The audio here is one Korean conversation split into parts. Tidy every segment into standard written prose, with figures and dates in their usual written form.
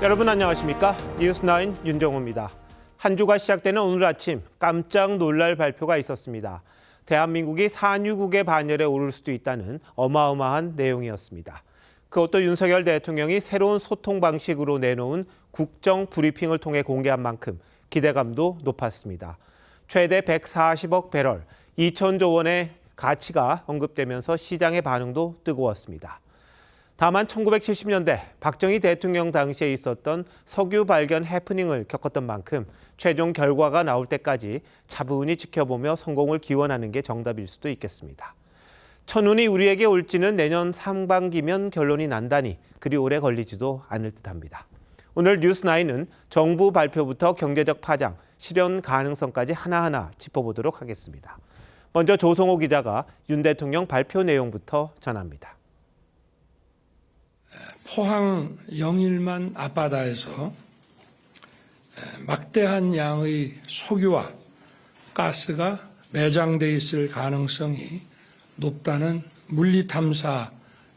여러분 안녕하십니까? 뉴스9 윤정호입니다. 한 주가 시작되는 오늘 아침 깜짝 놀랄 발표가 있었습니다. 대한민국이 산유국의 반열에 오를 수도 있다는 어마어마한 내용이었습니다. 그것도 윤석열 대통령이 새로운 소통 방식으로 내놓은 국정 브리핑을 통해 공개한 만큼 기대감도 높았습니다. 최대 140억 배럴, 2천조 원의 가치가 언급되면서 시장의 반응도 뜨거웠습니다. 다만 1970년대 박정희 대통령 당시에 있었던 석유 발견 해프닝을 겪었던 만큼 최종 결과가 나올 때까지 차분히 지켜보며 성공을 기원하는 게 정답일 수도 있겠습니다. 천운이 우리에게 올지는 내년 상반기면 결론이 난다니 그리 오래 걸리지도 않을 듯합니다. 오늘 뉴스9은 정부 발표부터 경제적 파장, 실현 가능성까지 하나하나 짚어보도록 하겠습니다. 먼저 조성호 기자가 윤 대통령 발표 내용부터 전합니다. 포항 영일만 앞바다에서 막대한 양의 석유와 가스가 매장돼 있을 가능성이 높다는 물리탐사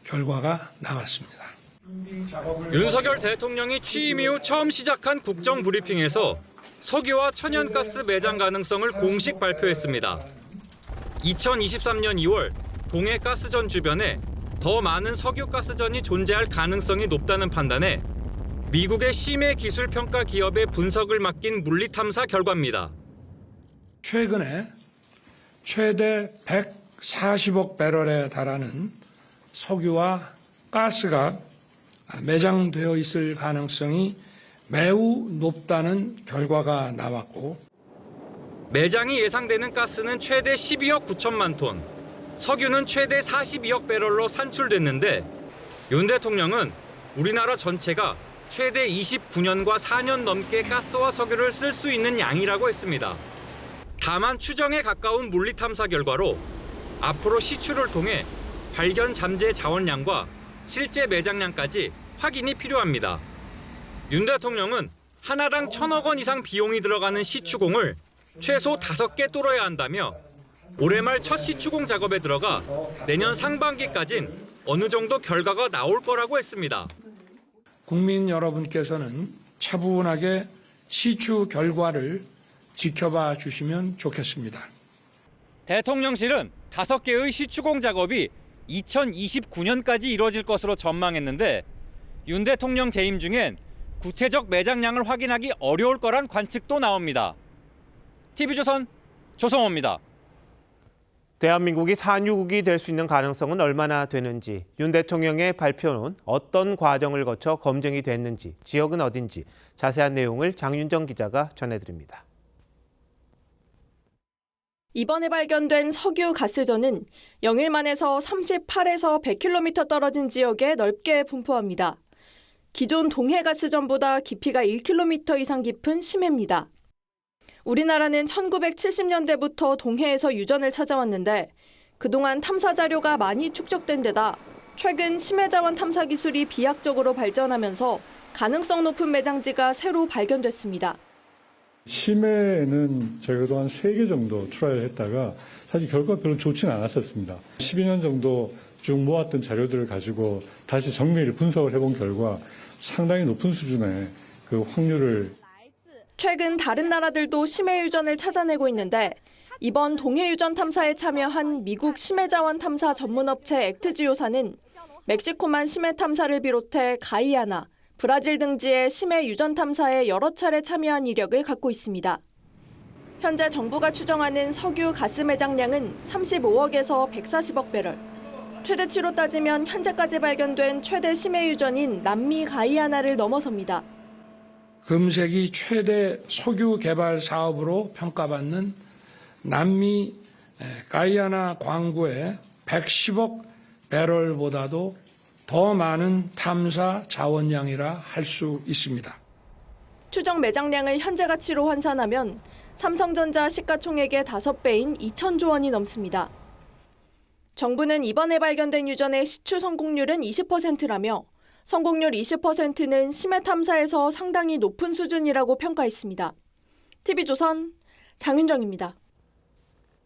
결과가 나왔습니다. 윤석열 대통령이 취임 이후 처음 시작한 국정 브리핑에서 석유와 천연가스 매장 가능성을 공식 발표했습니다. 2023년 2월 동해 가스전 주변에 더 많은 석유가스전이 존재할 가능성이 높다는 판단에 미국의 심해 기술 평가 기업의 분석을 맡긴 물리탐사 결과입니다. 최근에 최대 140억 배럴에 달하는 석유와 가스가 매장되어 있을 가능성이 매우 높다는 결과가 나왔고, 매장이 예상되는 가스는 최대 12억 9천만 톤, 석유는 최대 42억 배럴로 산출됐는데 윤 대통령은 우리나라 전체가 최대 29년과 4년 넘게 가스와 석유를 쓸 수 있는 양이라고 했습니다. 다만 추정에 가까운 물리탐사 결과로 앞으로 시추를 통해 발견 잠재 자원량과 실제 매장량까지 확인이 필요합니다. 윤 대통령은 하나당 1,000억 원 이상 비용이 들어가는 시추공을 최소 5개 뚫어야 한다며 올해 말 첫 시추공 작업에 들어가 내년 상반기까진 어느 정도 결과가 나올 거라고 했습니다. 국민 여러분께서는 차분하게 시추 결과를 지켜봐 주시면 좋겠습니다. 대통령실은 5개의 시추공 작업이 2029년까지 이뤄질 것으로 전망했는데 윤 대통령 재임 중엔 구체적 매장량을 확인하기 어려울 거란 관측도 나옵니다. TV조선 조성호입니다. 대한민국이 산유국이 될 수 있는 가능성은 얼마나 되는지, 윤 대통령의 발표는 어떤 과정을 거쳐 검증이 됐는지, 지역은 어딘지 자세한 내용을 장윤정 기자가 전해드립니다. 이번에 발견된 석유 가스전은 영일만에서 38에서 100km 떨어진 지역에 넓게 분포합니다. 기존 동해 가스전보다 깊이가 1km 이상 깊은 심해입니다. 우리나라는 1970년대부터 동해에서 유전을 찾아왔는데 그동안 탐사 자료가 많이 축적된 데다 최근 심해자원 탐사 기술이 비약적으로 발전하면서 가능성 높은 매장지가 새로 발견됐습니다. 심해에는 저희가 그동안 3개 정도 트라이를 했다가 사실 결과가 별로 좋지는 않았었습니다. 12년 정도 쭉 모았던 자료들을 가지고 다시 정밀 분석을 해본 결과 상당히 높은 수준의 그 확률을 최근 다른 나라들도 심해 유전을 찾아내고 있는데 이번 동해 유전 탐사에 참여한 미국 심해자원 탐사 전문업체 액트지오사는 멕시코만 심해 탐사를 비롯해 가이아나, 브라질 등지의 심해 유전 탐사에 여러 차례 참여한 이력을 갖고 있습니다. 현재 정부가 추정하는 석유 가스 매장량은 35억에서 140억 배럴. 최대치로 따지면 현재까지 발견된 최대 심해 유전인 남미 가이아나를 넘어섭니다. 금세기 최대 석유 개발 사업으로 평가받는 남미 가이아나 광구의 110억 배럴보다도 더 많은 탐사 자원량이라 할 수 있습니다. 추정 매장량을 현재 가치로 환산하면 삼성전자 시가총액의 5배인 2천조 원이 넘습니다. 정부는 이번에 발견된 유전의 시추 성공률은 20%라며 성공률 20%는 심해 탐사에서 상당히 높은 수준이라고 평가했습니다. TV조선 장윤정입니다.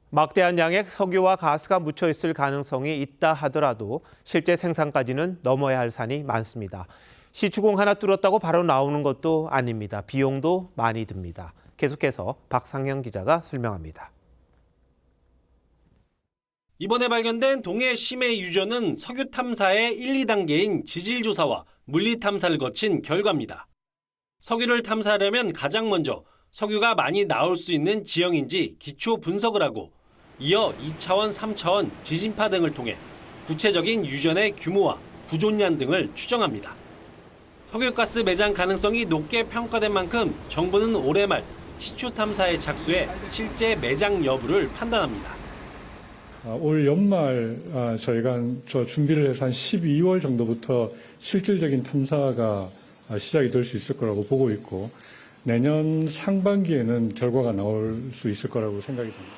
막대한 양의 석유와 가스가 묻혀 있을 가능성이 있다 하더라도 실제 생산까지는 넘어야 할 산이 많습니다. 시추공 하나 뚫었다고 바로 나오는 것도 아닙니다. 비용도 많이 듭니다. 계속해서 박상현 기자가 설명합니다. 이번에 발견된 동해 심해 유전은 석유 탐사의 1, 2단계인 지질 조사와 물리 탐사를 거친 결과입니다. 석유를 탐사하려면 가장 먼저 석유가 많이 나올 수 있는 지형인지 기초 분석을 하고 이어 2차원, 3차원 지진파 등을 통해 구체적인 유전의 규모와 부존량 등을 추정합니다. 석유가스 매장 가능성이 높게 평가된 만큼 정부는 올해 말 시추 탐사에 착수해 실제 매장 여부를 판단합니다. 올 연말 저희가 준비를 해서 한 12월 정도부터 실질적인 탐사가 시작이 될 수 있을 거라고 보고 있고 내년 상반기에는 결과가 나올 수 있을 거라고 생각이 듭니다.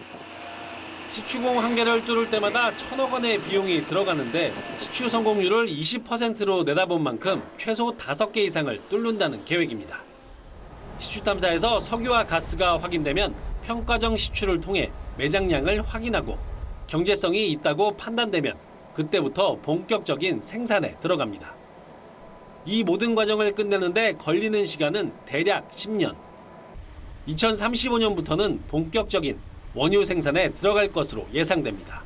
시추공 한 개를 뚫을 때마다 1,000억 원의 비용이 들어가는데 시추 성공률을 20%로 내다본 만큼 최소 5개 이상을 뚫는다는 계획입니다. 시추 탐사에서 석유와 가스가 확인되면 평가정 시추를 통해 매장량을 확인하고 경제성이 있다고 판단되면 그때부터 본격적인 생산에 들어갑니다. 이 모든 과정을 끝내는데 걸리는 시간은 대략 10년. 2035년부터는 본격적인 원유 생산에 들어갈 것으로 예상됩니다.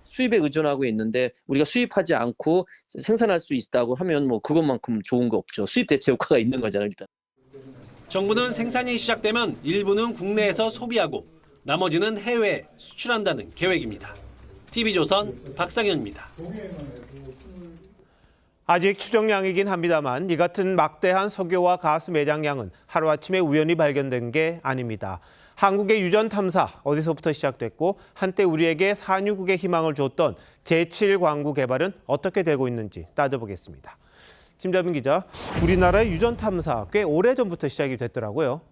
수입에 의존하고 있는데 우리가 수입하지 않고 생산할 수 있다고 하면 뭐 그것만큼 좋은 거 없죠. 수입 대체 효과가 있는 거잖아요, 일단. 정부는 생산이 시작되면 일부는 국내에서 소비하고 나머지는 해외에 수출한다는 계획입니다. TV조선 박상현입니다. 아직 추정량이긴 합니다만 이 같은 막대한 석유와 가스 매장량은 하루아침에 우연히 발견된 게 아닙니다. 한국의 유전 탐사 어디서부터 시작됐고 한때 우리에게 산유국의 희망을 줬던 제7광구 개발은 어떻게 되고 있는지 따져보겠습니다. 김자빈 기자, 우리나라의 유전 탐사 꽤 오래전부터 시작이 됐더라고요.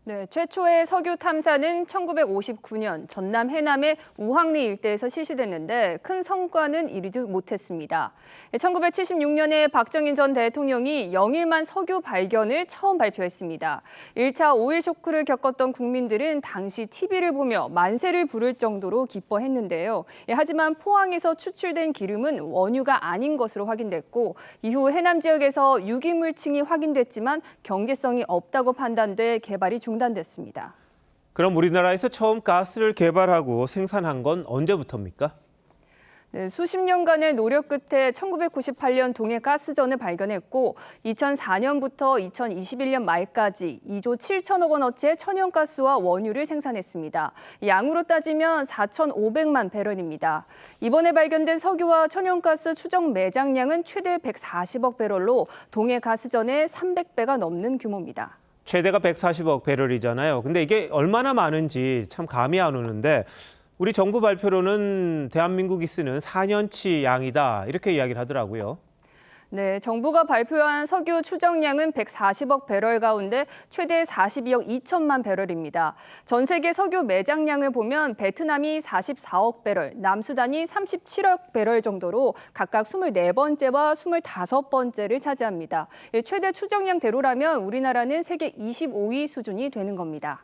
네, 최초의 석유 탐사는 1959년 전남 해남의 우황리 일대에서 실시됐는데 큰 성과는 이루지 못했습니다. 1976년에 박정희 전 대통령이 영일만 석유 발견을 처음 발표했습니다. 1차 오일 쇼크를 겪었던 국민들은 당시 TV를 보며 만세를 부를 정도로 기뻐했는데요. 하지만 포항에서 추출된 기름은 원유가 아닌 것으로 확인됐고 이후 해남 지역에서 유기물층이 확인됐지만 경제성이 없다고 판단돼 개발이 중단됐습니다. 그럼 우리나라에서 처음 가스를 개발하고 생산한 건 언제부터입니까? 네, 수십 년간의 노력 끝에 1998년 동해 가스전을 발견했고 2004년부터 2021년 말까지 2조 7천억 원어치의 천연가스와 원유를 생산했습니다. 양으로 따지면 4,500만 배럴입니다. 이번에 발견된 석유와 천연가스 추정 매장량은 최대 140억 배럴로 동해 가스전의 300배가 넘는 규모입니다. 최대가 140억 배럴이잖아요. 근데 이게 얼마나 많은지 참 감이 안 오는데 우리 정부 발표로는 대한민국이 쓰는 4년치 양이다 이렇게 이야기를 하더라고요. 네, 정부가 발표한 석유 추정량은 140억 배럴 가운데 최대 42억 2천만 배럴입니다. 전 세계 석유 매장량을 보면 베트남이 44억 배럴, 남수단이 37억 배럴 정도로 각각 24번째와 25번째를 차지합니다. 최대 추정량대로라면 우리나라는 세계 25위 수준이 되는 겁니다.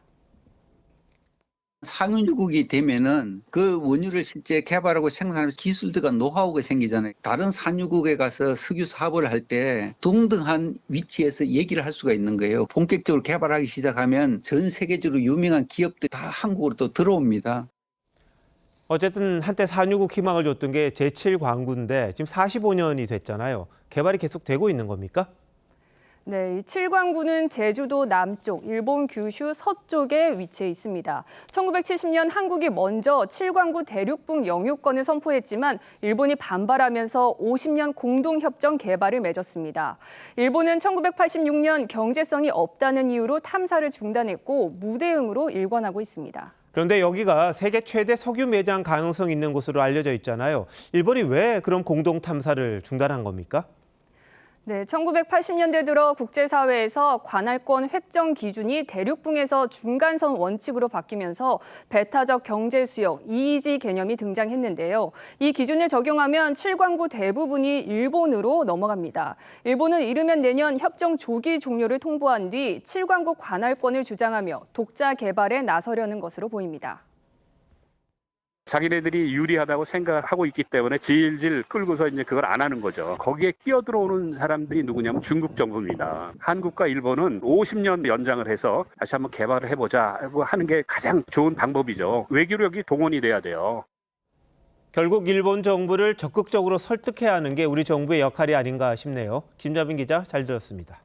상용유국이 되면은 그 원유를 실제 개발하고 생산하는 기술들과 노하우가 생기잖아요. 다른 산유국에 가서 석유 사업을 할 때 동등한 위치에서 얘기를 할 수가 있는 거예요. 본격적으로 개발하기 시작하면 전 세계적으로 유명한 기업들 다 한국으로 또 들어옵니다. 어쨌든 한때 산유국 희망을 줬던 게 제7광구인데 지금 45년이 됐잖아요. 개발이 계속 되고 있는 겁니까? 네, 이 7광구는 제주도 남쪽, 일본 규슈 서쪽에 위치해 있습니다. 1970년 한국이 먼저 7광구 대륙북 영유권을 선포했지만 일본이 반발하면서 50년 공동협정 개발을 맺었습니다. 일본은 1986년 경제성이 없다는 이유로 탐사를 중단했고 무대응으로 일관하고 있습니다. 그런데 여기가 세계 최대 석유 매장 가능성 있는 곳으로 알려져 있잖아요. 일본이 왜 그럼 공동 탐사를 중단한 겁니까? 네, 1980년대 들어 국제사회에서 관할권 획정 기준이 대륙붕에서 중간선 원칙으로 바뀌면서 배타적 경제 수역, EEZ 개념이 등장했는데요. 이 기준을 적용하면 7광구 대부분이 일본으로 넘어갑니다. 일본은 이르면 내년 협정 조기 종료를 통보한 뒤 7광구 관할권을 주장하며 독자 개발에 나서려는 것으로 보입니다. 자기네들이 유리하다고 생각하고 있기 때문에 질질 끌고서 이제 그걸 안 하는 거죠. 거기에 끼어들어오는 사람들이 누구냐면 중국 정부입니다. 한국과 일본은 50년 연장을 해서 다시 한번 개발을 해보자 하는 게 가장 좋은 방법이죠. 외교력이 동원이 돼야 돼요. 결국 일본 정부를 적극적으로 설득해야 하는 게 우리 정부의 역할이 아닌가 싶네요. 김자빈 기자 잘 들었습니다.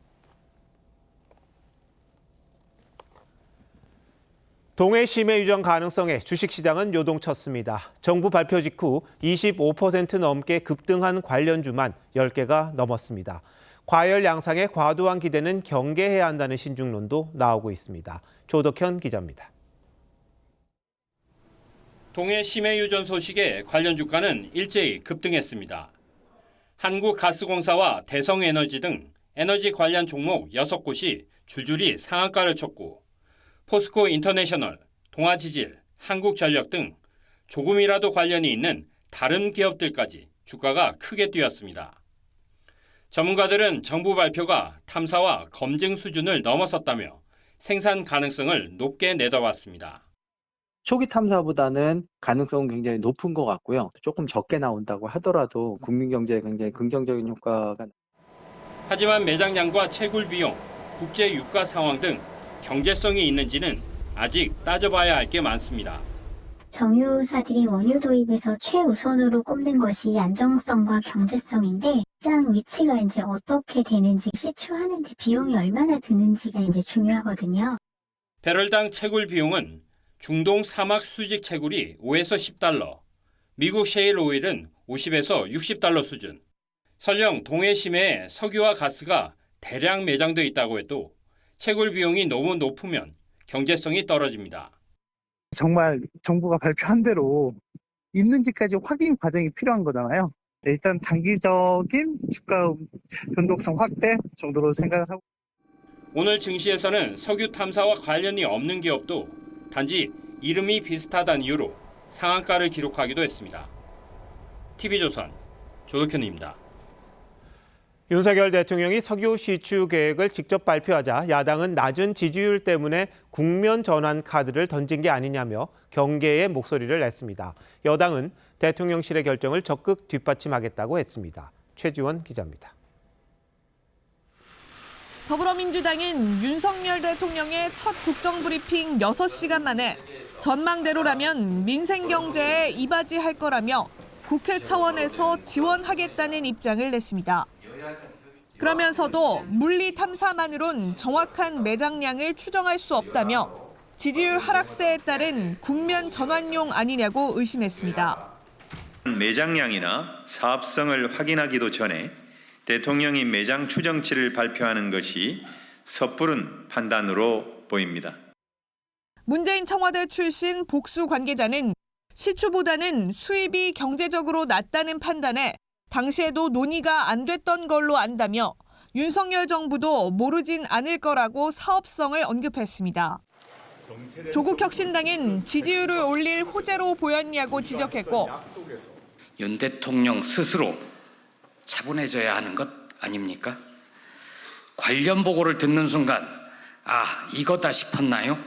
동해 심해 유전 가능성에 주식시장은 요동쳤습니다. 정부 발표 직후 25% 넘게 급등한 관련주만 10개가 넘었습니다. 과열 양상에 과도한 기대는 경계해야 한다는 신중론도 나오고 있습니다. 조덕현 기자입니다. 동해 심해 유전 소식에 관련 주가는 일제히 급등했습니다. 한국가스공사와 대성에너지 등 에너지 관련 종목 6곳이 줄줄이 상한가를 쳤고 포스코 인터내셔널, 동아지질, 한국전력 등 조금이라도 관련이 있는 다른 기업들까지 주가가 크게 뛰었습니다. 전문가들은 정부 발표가 탐사와 검증 수준을 넘어섰다며 생산 가능성을 높게 내다봤습니다. 초기 탐사보다는 가능성은 굉장히 높은 것 같고요. 조금 적게 나온다고 하더라도 국민 경제에 굉장히 긍정적인 효과가. 하지만 매장량과 채굴 비용, 국제 유가 상황 등 경제성이 있는지는 아직 따져봐야 할 게 많습니다. 정유사들이 원유 도입에서 최우선으로 꼽는 것이 안정성과 경제성인데 시장 위치가 이제 어떻게 되는지 시추하는데 비용이 얼마나 드는지가 이제 중요하거든요. 배럴당 채굴 비용은 중동 사막 수직 채굴이 5에서 10달러, 미국 셰일 오일은 50에서 60달러 수준. 설령 동해 심해에 석유와 가스가 대량 매장돼 있다고 해도 채굴 비용이 너무 높으면 경제성이 떨어집니다. 정말 정부가 발표한 대로 있는지까지 확인 과정이 필요한 거잖아요. 일단 단기적인 주가 변동성 확대 정도로 생각을 하고. 오늘 증시에서는 석유 탐사와 관련이 없는 기업도 단지 이름이 비슷하다는 이유로 상한가를 기록하기도 했습니다. TV조선 조덕현입니다. 윤석열 대통령이 석유 시추 계획을 직접 발표하자 야당은 낮은 지지율 때문에 국면 전환 카드를 던진 게 아니냐며 경계의 목소리를 냈습니다. 여당은 대통령실의 결정을 적극 뒷받침하겠다고 했습니다. 최지원 기자입니다. 더불어민주당은 윤석열 대통령의 첫 국정브리핑 6시간 만에 전망대로라면 민생 경제에 이바지할 거라며 국회 차원에서 지원하겠다는 입장을 냈습니다. 그러면서도 물리 탐사만으론 정확한 매장량을 추정할 수 없다며 지지율 하락세에 따른 국면 전환용 아니냐고 의심했습니다. 매장량이나 사업성을 확인하기도 전에 대통령이 매장 추정치를 발표하는 것이 섣부른 판단으로 보입니다. 문재인 청와대 출신 복수 관계자는 시추보다는 수입이 경제적으로 낮다는 판단에 당시에도 논의가 안 됐던 걸로 안다며 윤석열 정부도 모르진 않을 거라고 사업성을 언급했습니다. 조국 혁신당은 지지율을 올릴 호재로 보였냐고 지적했고 윤 대통령 스스로 차분해져야 하는 것 아닙니까? 관련 보고를 듣는 순간 이거다 싶었나요?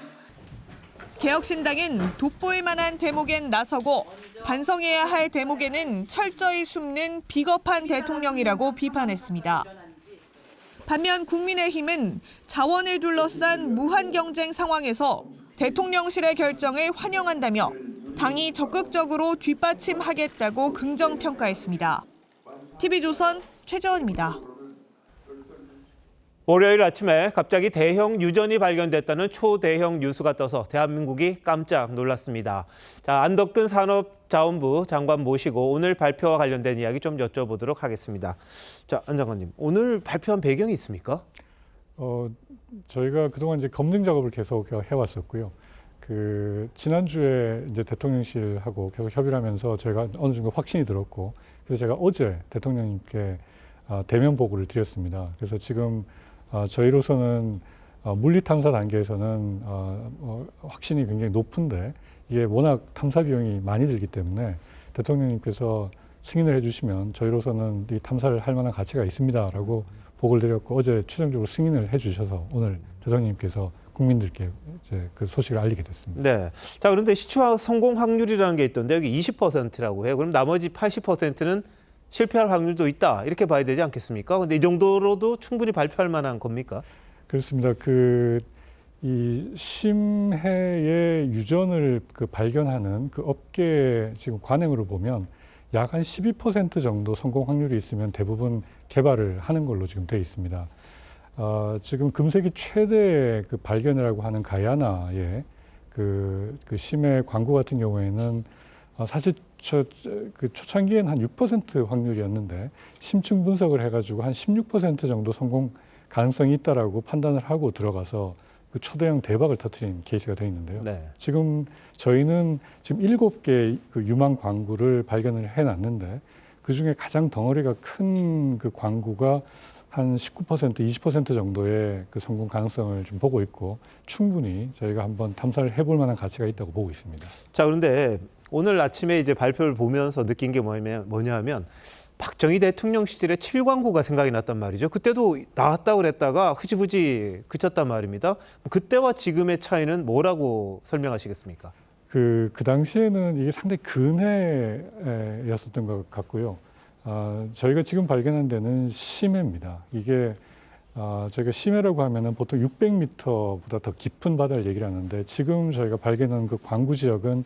개혁신당은 돋보일 만한 대목엔 나서고 반성해야 할 대목에는 철저히 숨는 비겁한 대통령이라고 비판했습니다. 반면 국민의힘은 자원을 둘러싼 무한 경쟁 상황에서 대통령실의 결정을 환영한다며 당이 적극적으로 뒷받침하겠다고 긍정평가했습니다. TV조선 최재원입니다. 월요일 아침에 갑자기 대형 유전이 발견됐다는 초대형 뉴스가 떠서 대한민국이 깜짝 놀랐습니다. 자, 안덕근 산업자원부 장관 모시고 오늘 발표와 관련된 이야기 좀 여쭤보도록 하겠습니다. 자, 안 장관님, 오늘 발표한 배경이 있습니까? 저희가 그동안 이제 검증 작업을 계속 해왔었고요. 지난주에 이제 대통령실하고 계속 협의를 하면서 저희가 어느 정도 확신이 들었고, 그래서 제가 어제 대통령님께 대면 보고를 드렸습니다. 그래서 지금 저희로서는 물리 탐사 단계에서는 확신이 굉장히 높은데 이게 워낙 탐사 비용이 많이 들기 때문에 대통령님께서 승인을 해주시면 저희로서는 이 탐사를 할 만한 가치가 있습니다라고 보고를 드렸고 어제 최종적으로 승인을 해주셔서 오늘 대통령님께서 국민들께 이제 그 소식을 알리게 됐습니다. 네. 자, 그런데 시추 성공 확률이라는 게 있던데 여기 20%라고 해요. 그럼 나머지 80%는 실패할 확률도 있다. 이렇게 봐야 되지 않겠습니까? 근데 이 정도로도 충분히 발표할 만한 겁니까? 그렇습니다. 이 심해의 유전을 발견하는 그 업계 지금 관행으로 보면 약 한 12% 정도 성공 확률이 있으면 대부분 개발을 하는 걸로 지금 돼 있습니다. 지금 금색이 최대 발견이라고 하는 가야나의 그 심해 광구 같은 경우에는 사실 초창기에는 한 6% 확률이었는데 심층 분석을 해가지고 한 16% 정도 성공 가능성이 있다라고 판단을 하고 들어가서 그 초대형 대박을 터뜨린 케이스가 되어 있는데요. 네. 지금 저희는 지금 7개 그 유망 광구를 발견을 해놨는데 그 중에 가장 덩어리가 큰 그 광구가 한 19%, 20% 정도의 그 성공 가능성을 좀 보고 있고 충분히 저희가 한번 탐사를 해볼 만한 가치가 있다고 보고 있습니다. 자, 그런데 오늘 아침에 이제 발표를 보면서 느낀 게 뭐냐 하면 박정희 대통령 시절에 7광구가 생각이 났단 말이죠. 그때도 나왔다고 그랬다가 흐지부지 그쳤단 말입니다. 그때와 지금의 차이는 뭐라고 설명하시겠습니까? 그 당시에는 이게 상당히 근해였었던 것 같고요. 저희가 지금 발견한 데는 심해입니다. 이게 저희가 심해라고 하면은 보통 600m보다 더 깊은 바다를 얘기를 하는데 지금 저희가 발견한 그 광구 지역은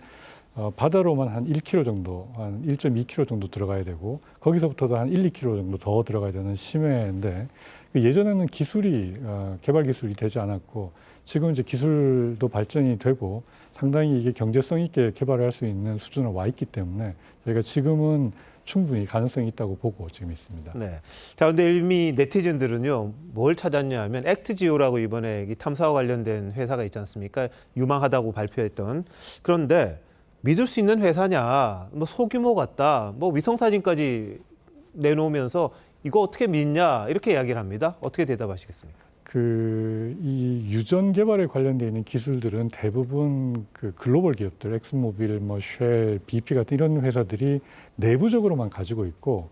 바다로만 한 1km 정도, 한 1.2km 정도 들어가야 되고 거기서부터도 한 1, 2km 정도 더 들어가야 되는 심해인데 예전에는 기술이 개발 기술이 되지 않았고 지금 이제 기술도 발전이 되고 상당히 이게 경제성 있게 개발을 할 수 있는 수준으로 와 있기 때문에 저희가 지금은 충분히 가능성이 있다고 보고 지금 있습니다. 네. 자, 근데 이미 네티즌들은요, 뭘 찾았냐 하면 액트지오라고 이번에 이 탐사와 관련된 회사가 있지 않습니까? 유망하다고 발표했던. 그런데 믿을 수 있는 회사냐, 뭐 소규모 같다, 뭐 위성사진까지 내놓으면서 이거 어떻게 믿냐, 이렇게 이야기를 합니다. 어떻게 대답하시겠습니까? 이 유전 개발에 관련되어 있는 기술들은 대부분 그 글로벌 기업들, 엑스모빌, 쉘, BP 같은 이런 회사들이 내부적으로만 가지고 있고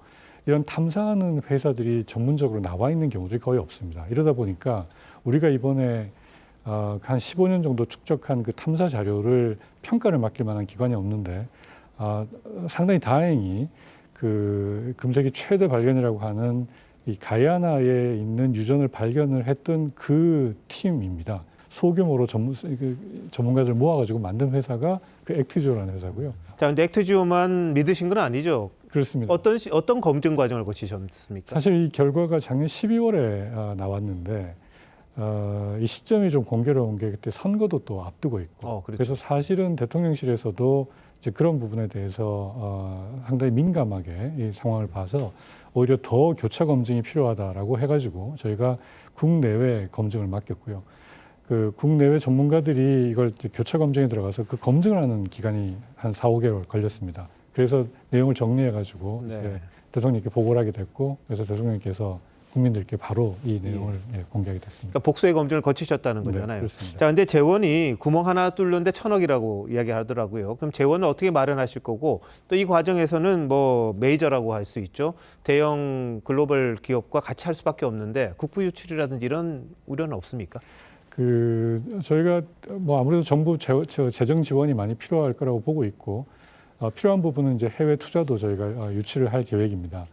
이런 탐사하는 회사들이 전문적으로 나와 있는 경우들이 거의 없습니다. 이러다 보니까 우리가 이번에 한 15년 정도 축적한 그 탐사 자료를 평가를 맡길 만한 기관이 없는데 상당히 다행히 그 금색이 최대 발견이라고 하는 이 가야나에 있는 유전을 발견을 했던 그 팀입니다. 소규모로 전문가들 모아가지고 만든 회사가 그 액트지오라는 회사고요. 자, 근데 액트지오만 믿으신 건 아니죠? 그렇습니다. 어떤 검증 과정을 거치셨습니까? 사실 이 결과가 작년 12월에 나왔는데 이 시점이 좀 공교로운 게 그때 선거도 또 앞두고 있고 그래서 사실은 대통령실에서도 이제 그런 부분에 대해서 상당히 민감하게 이 상황을 봐서 오히려 더 교차 검증이 필요하다라고 해가지고 저희가 국내외 검증을 맡겼고요. 그 국내외 전문가들이 이걸 교차 검증에 들어가서 그 검증을 하는 기간이 한 4, 5개월 걸렸습니다. 그래서 내용을 정리해가지고 이제 대통령님께 보고를 하게 됐고 그래서 대통령님께서 국민들께 바로 이 내용을 공개하게 됐습니다. 그러니까 복수의 검증을 거치셨다는 거잖아요. 네, 그렇습니다. 자, 근데 재원이 구멍 하나 뚫는데 1,000억이라고 이야기하더라고요. 그럼 재원을 어떻게 마련하실 거고 또 이 과정에서는 뭐 메이저라고 할 수 있죠. 대형 글로벌 기업과 같이 할 수밖에 없는데 국부 유출이라든지 이런 우려는 없습니까? 저희가 뭐 아무래도 정부 재정 지원이 많이 필요할 거라고 보고 있고 필요한 부분은 이제 해외 투자도 저희가 유치를 할 계획입니다.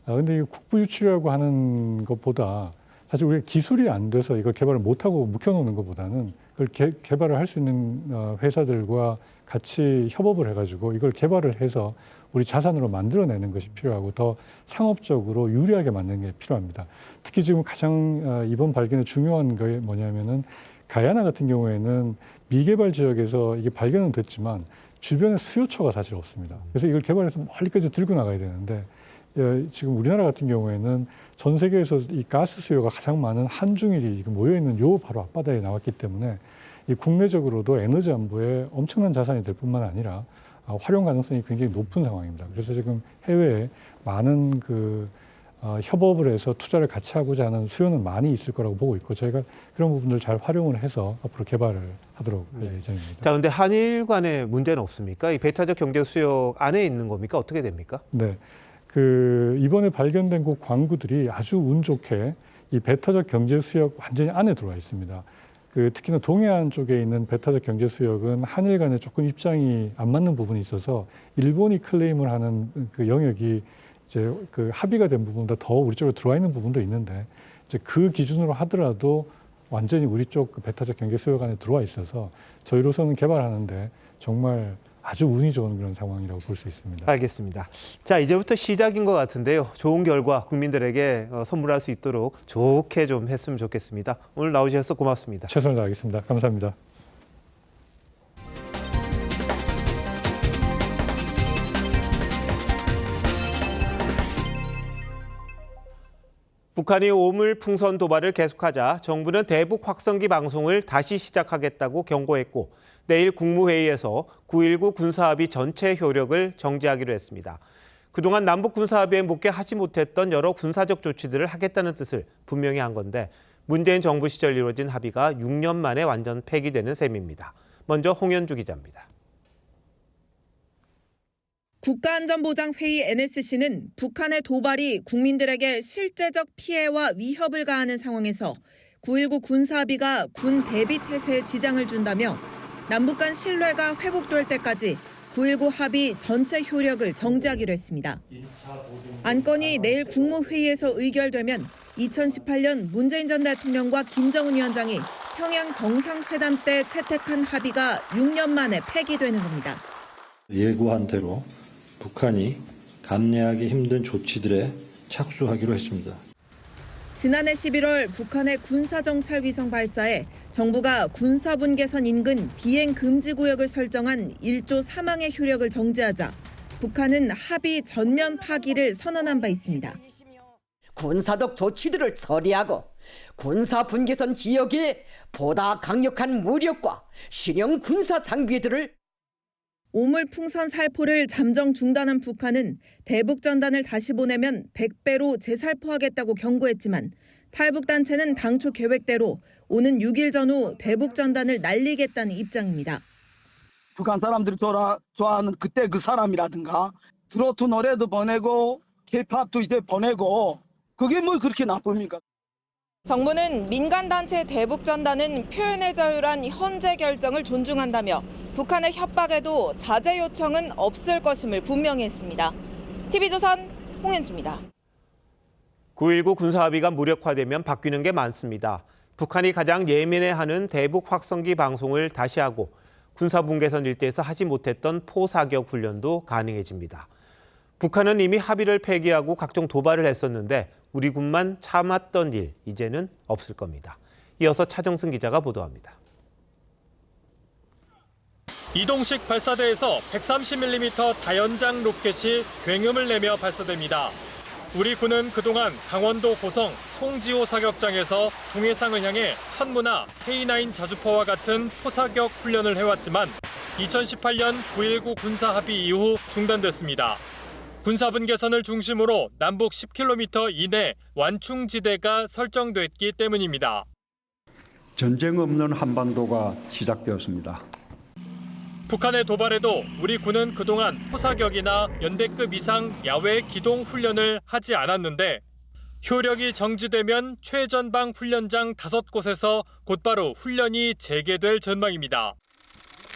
근데 이 국부 유치라고 하는 것보다 사실 우리가 기술이 안 돼서 이걸 개발을 못하고 묵혀놓는 것보다는 그걸 개발을 할 수 있는 회사들과 같이 협업을 해가지고 이걸 개발을 해서 우리 자산으로 만들어내는 것이 필요하고 더 상업적으로 유리하게 만드는 게 필요합니다. 특히 지금 가장 이번 발견의 중요한 게 뭐냐면은 가야나 같은 경우에는 미개발 지역에서 이게 발견은 됐지만 주변에 수요처가 사실 없습니다. 그래서 이걸 개발해서 멀리까지 들고 나가야 되는데 지금 우리나라 같은 경우에는 전 세계에서 이 가스 수요가 가장 많은 한중일이 모여 있는 요 바로 앞바다에 나왔기 때문에 이 국내적으로도 에너지 안보에 엄청난 자산이 될 뿐만 아니라 활용 가능성이 굉장히 높은 상황입니다. 그래서 지금 해외에 많은 협업을 해서 투자를 같이 하고자 하는 수요는 많이 있을 거라고 보고 있고 저희가 그런 부분들 잘 활용을 해서 앞으로 개발을 하도록 예정입니다. 자, 그런데 한일 간의 문제는 없습니까? 이 배타적 경제 수역 안에 있는 겁니까? 어떻게 됩니까? 네. 이번에 발견된 그 광구들이 아주 운 좋게 이 배타적 경제 수역 완전히 안에 들어와 있습니다. 특히나 동해안 쪽에 있는 배타적 경제 수역은 한일 간에 조금 입장이 안 맞는 부분이 있어서 일본이 클레임을 하는 그 영역이 이제 그 합의가 된 부분보다 더 우리 쪽으로 들어와 있는 부분도 있는데 이제 그 기준으로 하더라도 완전히 우리 쪽 그 배타적 경제 수역 안에 들어와 있어서 저희로서는 개발하는데 정말 아주 운이 좋은 그런 상황이라고 볼 수 있습니다. 알겠습니다. 자, 이제부터 시작인 것 같은데요. 좋은 결과 국민들에게 선물할 수 있도록 좋게 좀 했으면 좋겠습니다. 오늘 나오셔서 고맙습니다. 최선을 다하겠습니다. 감사합니다. 북한이 오물 풍선 도발을 계속하자 정부는 대북 확성기 방송을 다시 시작하겠다고 경고했고 내일 국무회의에서 9.19 군사합의 전체 효력을 정지하기로 했습니다. 그동안 남북 군사합의에 목격하지 못했던 여러 군사적 조치들을 하겠다는 뜻을 분명히 한 건데 문재인 정부 시절 이루어진 합의가 6년 만에 완전 폐기되는 셈입니다. 먼저 홍현주 기자입니다. 국가안전보장회의 NSC는 북한의 도발이 국민들에게 실제적 피해와 위협을 가하는 상황에서 9.19 군사합의가 군 대비 태세에 지장을 준다며 남북 간 신뢰가 회복될 때까지 9.19 합의 전체 효력을 정지하기로 했습니다. 안건이 내일 국무회의에서 의결되면 2018년 문재인 전 대통령과 김정은 위원장이 평양 정상회담 때 채택한 합의가 6년 만에 폐기되는 겁니다. 예고한 대로 북한이 감내하기 힘든 조치들에 착수하기로 했습니다. 지난해 11월 북한의 군사정찰 위성 발사에 정부가 군사분계선 인근 비행 금지 구역을 설정한 1조 3항의 효력을 정지하자 북한은 합의 전면 파기를 선언한 바 있습니다. 군사적 조치들을 처리하고 군사분계선 지역에 보다 강력한 무력과 신형 군사 장비들을 오물풍선 살포를 잠정 중단한 북한은 대북 전단을 다시 보내면 100배로 재살포하겠다고 경고했지만 탈북단체는 당초 계획대로 오는 6일 전후 대북 전단을 날리겠다는 입장입니다. 북한 사람들이 좋아하는 그때 그 사람이라든가 트로트 노래도 보내고 K-팝도 이제 보내고 그게 뭐 그렇게 나쁩니까? 정부는 민간단체 대북 전단은 표현의 자유란 헌재 결정을 존중한다며 북한의 협박에도 자제 요청은 없을 것임을 분명히 했습니다. TV조선 홍현주입니다. 9.19 군사합의가 무력화되면 바뀌는 게 많습니다. 북한이 가장 예민해하는 대북 확성기 방송을 다시 하고 군사분계선 일대에서 하지 못했던 포사격 훈련도 가능해집니다. 북한은 이미 합의를 폐기하고 각종 도발을 했었는데 우리 군만 참았던 일, 이제는 없을 겁니다. 이어서 차정승 기자가 보도합니다. 이동식 발사대에서 130mm 다연장 로켓이 굉음을 내며 발사됩니다. 우리 군은 그동안 강원도 고성 송지호 사격장에서 동해상을 향해 천무나 K9 자주포와 같은 포사격 훈련을 해왔지만 2018년 9.19 군사합의 이후 중단됐습니다. 군사분계선을 중심으로 남북 10km 이내 완충지대가 설정됐기 때문입니다. 전쟁 없는 한반도가 시작되었습니다. 북한의 도발에도 우리 군은 그동안 포사격이나 연대급 이상 야외 기동 훈련을 하지 않았는데 효력이 정지되면 최전방 훈련장 5곳에서 곧바로 훈련이 재개될 전망입니다.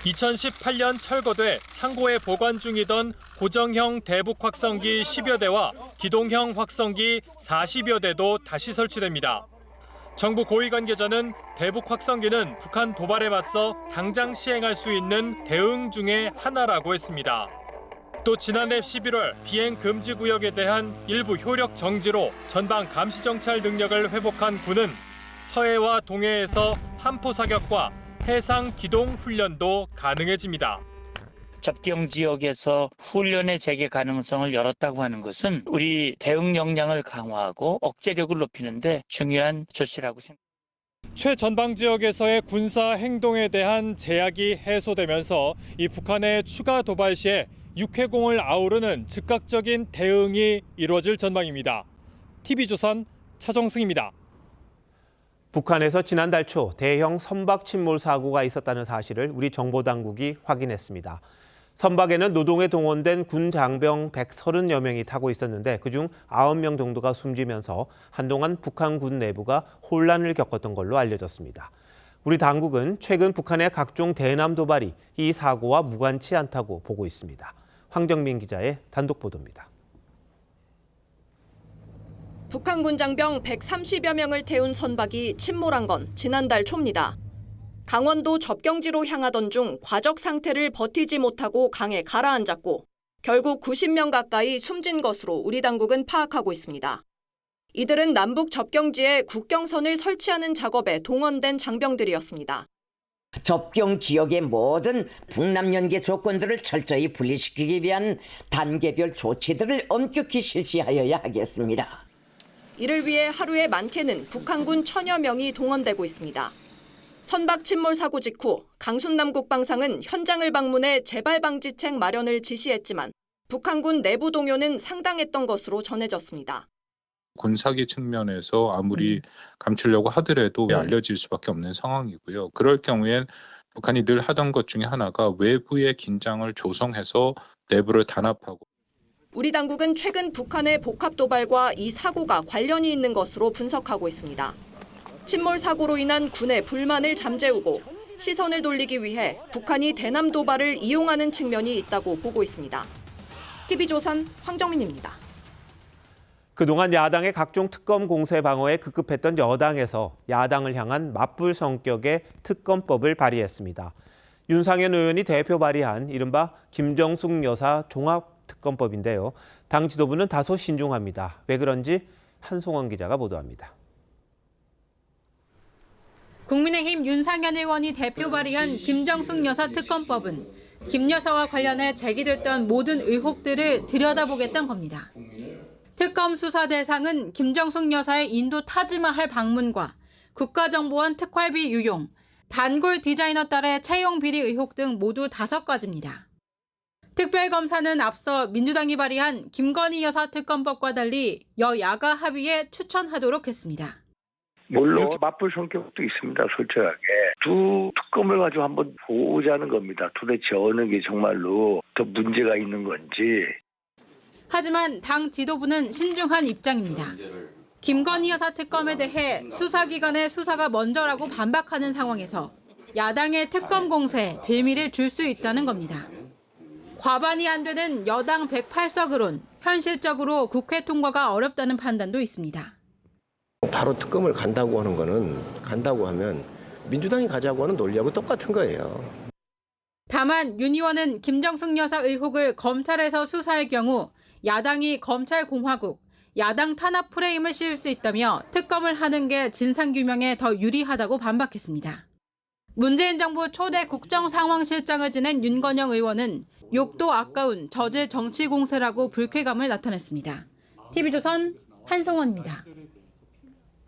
2018년 철거돼 창고에 보관 중이던 고정형 대북 확성기 10여 대와 기동형 확성기 40여 대도 다시 설치됩니다. 정부 고위 관계자는 대북 확성기는 북한 도발에 맞서 당장 시행할 수 있는 대응 중의 하나라고 했습니다. 또 지난해 11월 비행 금지 구역에 대한 일부 효력 정지로 전방 감시 정찰 능력을 회복한 군은 서해와 동해에서 함포 사격과 해상 기동 훈련도 가능해집니다. 접경 지역에서 훈련의 재개 가능성을 열었다고 하는 것은 우리 대응 역량을 강화하고 억제력을 높이는 데 중요한 조치라고 생각합니다. 최전방 지역에서의 군사 행동에 대한 제약이 해소되면서 이 북한의 추가 도발 시에 육해공을 아우르는 즉각적인 대응이 이루어질 전망입니다. TV조선 차정승입니다. 북한에서 지난달 초 대형 선박 침몰 사고가 있었다는 사실을 우리 정보당국이 확인했습니다. 선박에는 노동에 동원된 군 장병 130여 명이 타고 있었는데 그중 9명 정도가 숨지면서 한동안 북한 군 내부가 혼란을 겪었던 걸로 알려졌습니다. 우리 당국은 최근 북한의 각종 대남 도발이 이 사고와 무관치 않다고 보고 있습니다. 황정민 기자의 단독 보도입니다. 북한군 장병 130여 명을 태운 선박이 침몰한 건 지난달 초입니다. 강원도 접경지로 향하던 중 과적 상태를 버티지 못하고 강에 가라앉았고 결국 90명 가까이 숨진 것으로 우리 당국은 파악하고 있습니다. 이들은 남북 접경지에 국경선을 설치하는 작업에 동원된 장병들이었습니다. 접경 지역의 모든 북남 연계 조건들을 철저히 분리시키기 위한 단계별 조치들을 엄격히 실시하여야 하겠습니다. 이를 위해 하루에 많게는 북한군 1000여 명이 동원되고 있습니다. 선박 침몰 사고 직후 강순남 국방상은 현장을 방문해 재발 방지책 마련을 지시했지만 북한군 내부 동요는 상당했던 것으로 전해졌습니다. 군사기 측면에서 아무리 감추려고 하더라도 알려질 수밖에 없는 상황이고요. 그럴 경우엔 북한이 늘 하던 것 중에 하나가 외부의 긴장을 조성해서 내부를 단합하고. 우리 당국은 최근 북한의 복합 도발과 이 사고가 관련이 있는 것으로 분석하고 있습니다. 침몰 사고로 인한 군의 불만을 잠재우고 시선을 돌리기 위해 북한이 대남 도발을 이용하는 측면이 있다고 보고 있습니다. TV조선 황정민입니다. 그동안 야당의 각종 특검 공세 방어에 급급했던 여당에서 야당을 향한 맞불 성격의 특검법을 발의했습니다. 윤상현 의원이 대표 발의한 이른바 김정숙 여사 종합특검법인데요. 당 지도부는 다소 신중합니다. 왜 그런지 한송원 기자가 보도합니다. 국민의힘 윤상현 의원이 대표 발의한 김정숙 여사 특검법은 김 여사와 관련해 제기됐던 모든 의혹들을 들여다보겠다는 겁니다. 특검 수사 대상은 김정숙 여사의 인도 타지마할 방문과 국가정보원 특활비 유용, 단골 디자이너 딸의 채용 비리 의혹 등 모두 5가지입니다. 특별검사는 앞서 민주당이 발의한 김건희 여사 특검법과 달리 여야가 합의에 추천하도록 했습니다. 물론 맞불 성격도 있습니다. 솔직하게. 두 특검을 가지고 한번 보자는 겁니다. 도대체 어느 게 정말로 더 문제가 있는 건지. 하지만 당 지도부는 신중한 입장입니다. 김건희 여사 특검에 대해 수사기관의 수사가 먼저라고 반박하는 상황에서 야당의 특검 공세에 빌미를 줄 수 있다는 겁니다. 과반이 안 되는 여당 108석으론 현실적으로 국회 통과가 어렵다는 판단도 있습니다. 바로 특검을 간다고 하면 민주당이 가자고 하는 논리하고 똑같은 거예요. 다만 윤 의원은 김정숙 여사 의혹을 검찰에서 수사할 경우 야당이 검찰 공화국, 야당 탄압 프레임을 씌울 수 있다며 특검을 하는 게 진상규명에 더 유리하다고 반박했습니다. 문재인 정부 초대 국정상황실장을 지낸 윤건영 의원은 욕도 아까운 저질 정치 공세라고 불쾌감을 나타냈습니다. TV조선 한송원입니다.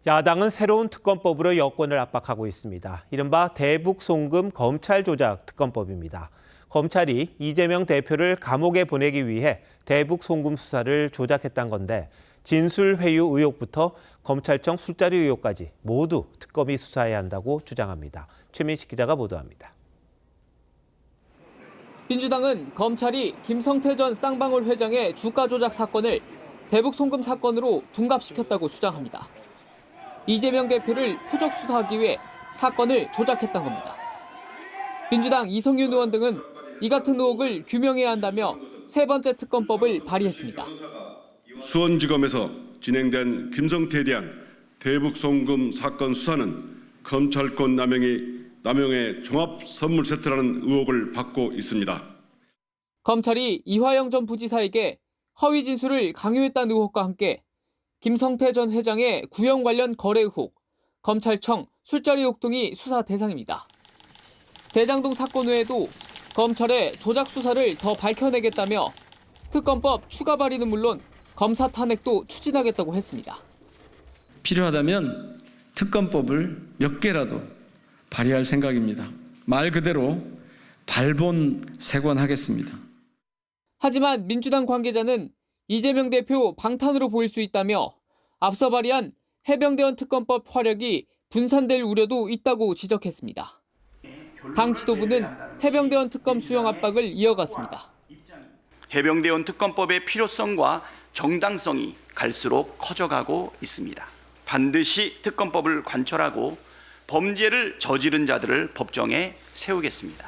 야당은 새로운 특검법으로 여권을 압박하고 있습니다. 이른바 대북 송금 검찰 조작 특검법입니다. 검찰이 이재명 대표를 감옥에 보내기 위해 대북 송금 수사를 조작했다는 건데 진술 회유 의혹부터 검찰청 술자리 의혹까지 모두 특검이 수사해야 한다고 주장합니다. 최민식 기자가 보도합니다. 민주당은 검찰이 김성태 전 쌍방울 회장의 주가 조작 사건을 대북 송금 사건으로 둔갑시켰다고 주장합니다. 이재명 대표를 표적 수사하기 위해 사건을 조작했다는 겁니다. 민주당 이성윤 의원 등은 이 같은 의혹을 규명해야 한다며 세 번째 특검법을 발의했습니다. 수원지검에서 진행된 김성태에 대한 대북 송금 사건 수사는 검찰권 남용의 종합 선물 세트라는 의혹을 받고 있습니다. 검찰이 이화영 전 부지사에게 허위 진술을 강요했다는 의혹과 함께 김성태 전 회장의 구형 관련 거래 의혹, 검찰청 술자리 의혹 등이 수사 대상입니다. 대장동 사건 외에도 검찰의 조작 수사를 더 밝혀내겠다며 특검법 추가 발의는 물론 검사 탄핵도 추진하겠다고 했습니다. 필요하다면 특검법을 몇 개라도 발의할 생각입니다. 말 그대로 발본색원하겠습니다. 하지만 민주당 관계자는 이재명 대표 방탄으로 보일 수 있다며 앞서 발의한 해병대원 특검법 화력이 분산될 우려도 있다고 지적했습니다. 당 지도부는 해병대원 특검 수용 압박을 이어갔습니다. 해병대원 특검법의 필요성과 정당성이 갈수록 커져가고 있습니다. 반드시 특검법을 관철하고 범죄를 저지른 자들을 법정에 세우겠습니다.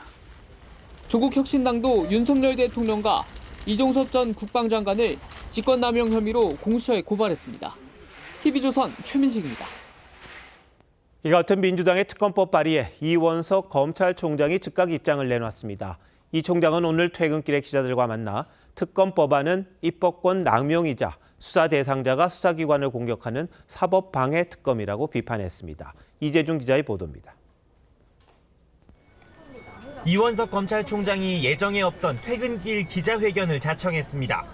조국 혁신당도 윤석열 대통령과 이종섭 전 국방장관을 직권남용 혐의로 공수처에 고발했습니다. TV조선 최민식입니다. 이 같은 민주당의 특검법 발의에 이원석 검찰총장이 즉각 입장을 내놨습니다. 이 총장은 오늘 퇴근길에 기자들과 만나 특검법안은 입법권 낭명이자 수사 대상자가 수사기관을 공격하는 사법방해 특검이라고 비판했습니다. 이재준 기자의 보도입니다. 이원석 검찰총장이 예정에 없던 퇴근길 기자회견을 자청했습니다.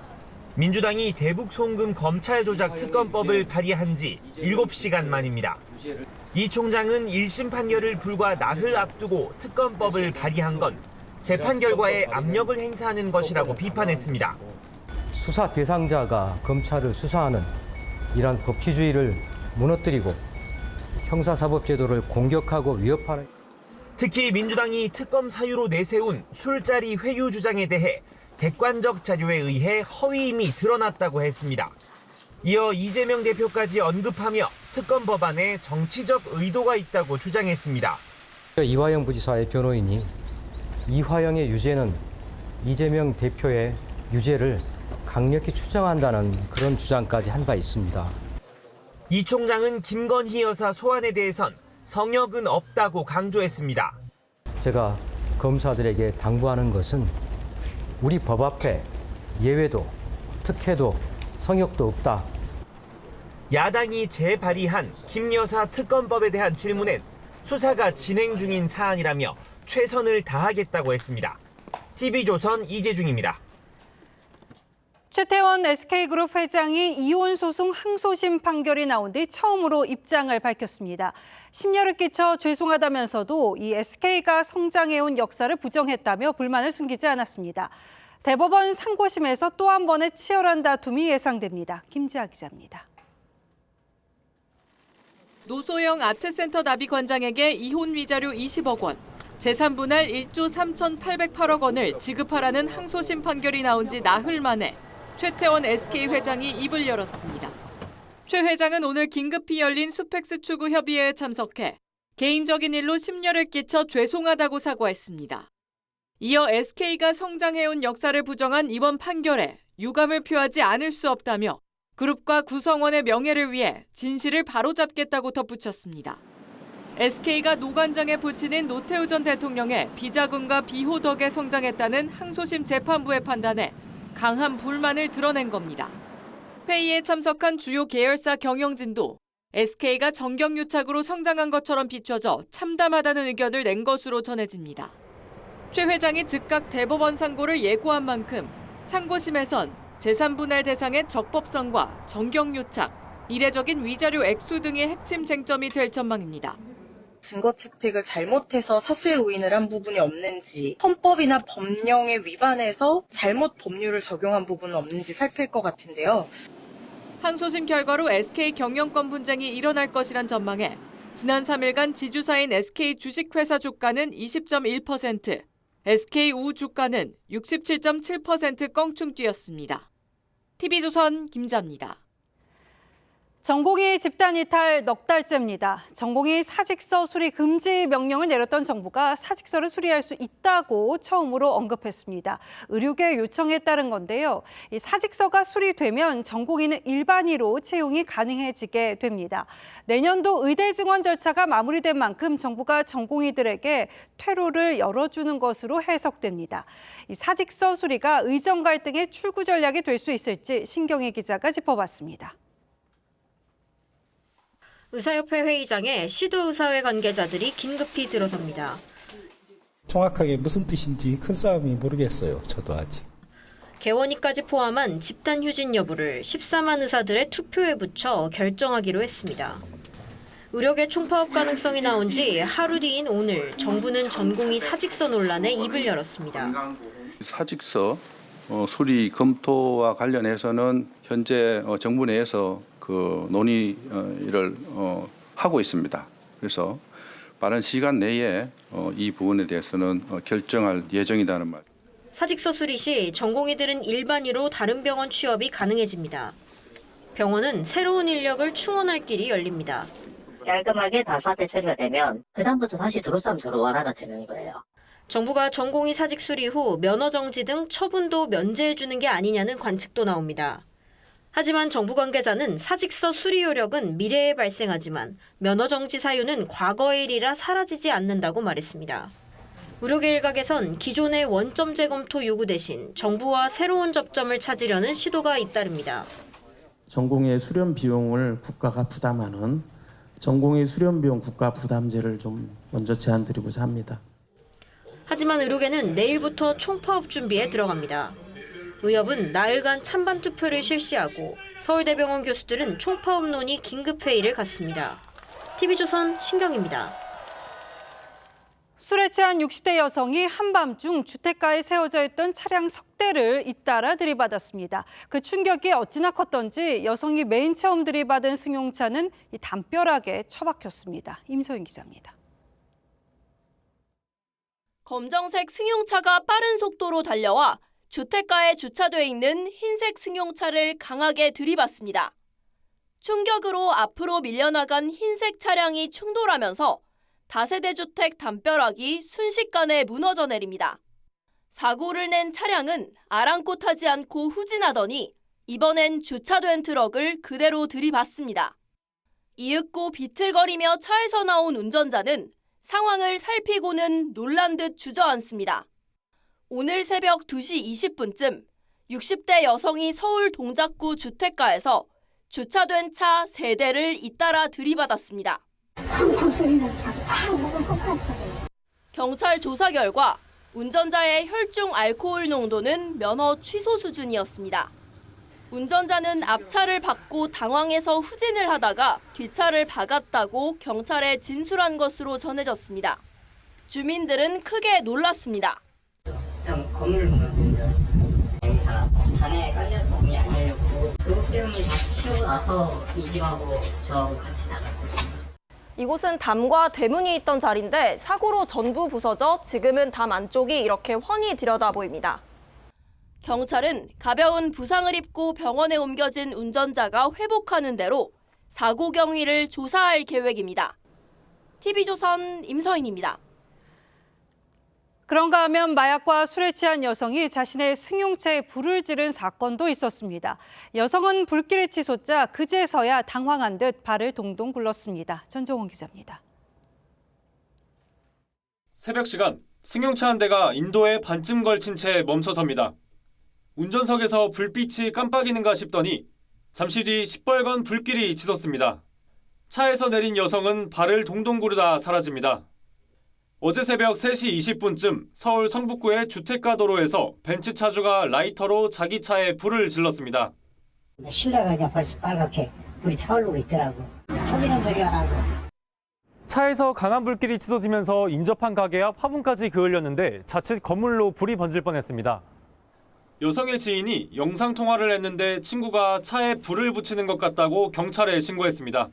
민주당이 대북 송금 검찰 조작 특검법을 발의한 지 7시간 만입니다. 이 총장은 1심 판결을 불과 나흘 앞두고 특검법을 발의한 건 재판 결과에 압력을 행사하는 것이라고 비판했습니다. 수사 대상자가 검찰을 수사하는 이러한 법치주의를 무너뜨리고 형사사법제도를 공격하고 위협하는 특히 민주당이 특검 사유로 내세운 술자리 회유 주장에 대해 객관적 자료에 의해 허위임이 드러났다고 했습니다. 이어 이재명 대표까지 언급하며 특검 법안에 정치적 의도가 있다고 주장했습니다. 이화영 부지사의 변호인이 이화영의 유죄는 이재명 대표의 유죄를 강력히 추정한다는 그런 주장까지 한 바 있습니다. 이 총장은 김건희 여사 소환에 대해선 성역은 없다고 강조했습니다. 제가 검사들에게 당부하는 것은 우리 법 앞에 예외도 특혜도 성역도 없다. 야당이 재발의한 김 여사 특검법에 대한 질문엔 수사가 진행 중인 사안이라며 최선을 다하겠다고 했습니다. TV조선 이재중입니다. 최태원 SK그룹 회장이 이혼 소송 항소심 판결이 나온 뒤 처음으로 입장을 밝혔습니다. 심려를 끼쳐 죄송하다면서도 이 SK가 성장해온 역사를 부정했다며 불만을 숨기지 않았습니다. 대법원 상고심에서 또 한 번의 치열한 다툼이 예상됩니다. 김지아 기자입니다. 노소영 아트센터 나비 관장에게 이혼 위자료 20억 원, 재산 분할 1조 3,808억 원을 지급하라는 항소심 판결이 나온 지 나흘 만에 최태원 SK 회장이 입을 열었습니다. 최 회장은 오늘 긴급히 열린 수펙스 추구 협의회에 참석해 개인적인 일로 심려를 끼쳐 죄송하다고 사과했습니다. 이어 SK가 성장해온 역사를 부정한 이번 판결에 유감을 표하지 않을 수 없다며 그룹과 구성원의 명예를 위해 진실을 바로잡겠다고 덧붙였습니다. SK가 노관장에 붙이는 노태우 전 대통령의 비자금과 비호 덕에 성장했다는 항소심 재판부의 판단에 강한 불만을 드러낸 겁니다. 회의에 참석한 주요 계열사 경영진도 SK가 정경유착으로 성장한 것처럼 비춰져 참담하다는 의견을 낸 것으로 전해집니다. 최 회장이 즉각 대법원 상고를 예고한 만큼 상고심에선 재산 분할 대상의 적법성과 정경유착, 이례적인 위자료 액수 등의 핵심 쟁점이 될 전망입니다. 증거 채택을 잘못해서 사실 오인을 한 부분이 없는지, 헌법이나 법령에 위반해서 잘못 법률을 적용한 부분은 없는지 살필 것 같은데요. 항소심 결과로 SK 경영권 분쟁이 일어날 것이란 전망에 지난 3일간 지주사인 SK 주식회사 주가는 20.1%, SK 우 주가는 67.7% 껑충 뛰었습니다. TV조선 김자입니다. 전공의 집단 이탈 넉 달째입니다. 전공의 사직서 수리 금지 명령을 내렸던 정부가 사직서를 수리할 수 있다고 처음으로 언급했습니다. 의료계 요청에 따른 건데요. 이 사직서가 수리되면 전공의는 일반의로 채용이 가능해지게 됩니다. 내년도 의대 증원 절차가 마무리된 만큼 정부가 전공의들에게 퇴로를 열어주는 것으로 해석됩니다. 이 사직서 수리가 의정 갈등의 출구 전략이 될 수 있을지 신경희 기자가 짚어봤습니다. 의사협회 회의장에 시도의사회 관계자들이 긴급히 들어섭니다. 정확하게 무슨 뜻인지 큰 싸움이 모르겠어요. 저도 아직. 개원이까지 포함한 집단 휴진 여부를 14만 의사들의 투표에 붙여 결정하기로 했습니다. 의료계 총파업 가능성이 나온 지 하루 뒤인 오늘 정부는 전공의 사직서 논란에 입을 열었습니다. 사직서 수리 검토와 관련해서는 현재 정부 내에서 그 논의를 하고 있습니다. 그래서 빠른 시간 내에 이 부분에 대해서는 결정할 예정이라는 말. 사직서 수리 시 전공의들은 일반의로 다른 병원 취업이 가능해집니다. 병원은 새로운 인력을 충원할 길이 열립니다. 깔끔하게 다 사태 처리가 되면 그다음부터 다시 들어오면 들어와라가 되는 거예요. 정부가 전공의 사직 수리 후 면허 정지 등 처분도 면제해주는 게 아니냐는 관측도 나옵니다. 하지만 정부 관계자는 사직서 수리 효력은 미래에 발생하지만 면허 정지 사유는 과거의 일이라 사라지지 않는다고 말했습니다. 의료계 일각에선 기존의 원점 재검토 요구 대신 정부와 새로운 접점을 찾으려는 시도가 잇따릅니다. 전공의 수련 비용을 국가가 부담하는 전공의 수련 비용 국가 부담제를 좀 먼저 제안드리고자 합니다. 하지만 의료계는 내일부터 총파업 준비에 들어갑니다. 의협은 나흘간 찬반 투표를 실시하고 서울대병원 교수들은 총파업 논의 긴급회의를 갖습니다. TV조선 신경입니다. 술에 취한 60대 여성이 한밤중 주택가에 세워져 있던 차량 석 대를 잇따라 들이받았습니다. 그 충격이 어찌나 컸던지 여성이 맨 처음 들이받은 승용차는 담벼락에 처박혔습니다. 임소연 기자입니다. 검정색 승용차가 빠른 속도로 달려와 주택가에 주차돼 있는 흰색 승용차를 강하게 들이받습니다. 충격으로 앞으로 밀려나간 흰색 차량이 충돌하면서 다세대 주택 담벼락이 순식간에 무너져 내립니다. 사고를 낸 차량은 아랑곳하지 않고 후진하더니 이번엔 주차된 트럭을 그대로 들이받습니다. 이윽고 비틀거리며 차에서 나온 운전자는 상황을 살피고는 놀란 듯 주저앉습니다. 오늘 새벽 2시 20분쯤 60대 여성이 서울 동작구 주택가에서 주차된 차 3대를 잇따라 들이받았습니다. 경찰 조사 결과 운전자의 혈중 알코올 농도는 면허 취소 수준이었습니다. 운전자는 앞차를 받고 당황해서 후진을 하다가 뒷차를 박았다고 경찰에 진술한 것으로 전해졌습니다. 주민들은 크게 놀랐습니다. 건물 무너진 줄 알았어요. 여기 다 잔해에 깔려서 문이 안 열렸고 조국대응이 다 치우고 나서 이 집하고 저하고 같이 나갔거든요. 이곳은 담과 대문이 있던 자리인데 사고로 전부 부서져 지금은 담 안쪽이 이렇게 훤히 들여다 보입니다. 경찰은 가벼운 부상을 입고 병원에 옮겨진 운전자가 회복하는 대로 사고 경위를 조사할 계획입니다. TV조선 임서인입니다. 그런가 하면 마약과 술에 취한 여성이 자신의 승용차에 불을 지른 사건도 있었습니다. 여성은 불길에 치솟자 그제서야 당황한 듯 발을 동동 굴렀습니다. 전정원 기자입니다. 새벽 시간 승용차 한 대가 인도에 반쯤 걸친 채 멈춰섭니다. 운전석에서 불빛이 깜빡이는가 싶더니 잠시 뒤 시뻘건 불길이 치솟습니다. 차에서 내린 여성은 발을 동동 구르다 사라집니다. 어제 새벽 3시 20분쯤 서울 성북구의 주택가 도로에서 벤츠 차주가 라이터로 자기 차에 불을 질렀습니다. 실내가 그냥 벌써 빨갛게 불이 타오르고 있더라고. 터지는 소리가 나고. 차에서 강한 불길이 치솟으면서 인접한 가게 앞 화분까지 그을렸는데 자칫 건물로 불이 번질 뻔했습니다. 여성의 지인이 영상통화를 했는데 친구가 차에 불을 붙이는 것 같다고 경찰에 신고했습니다.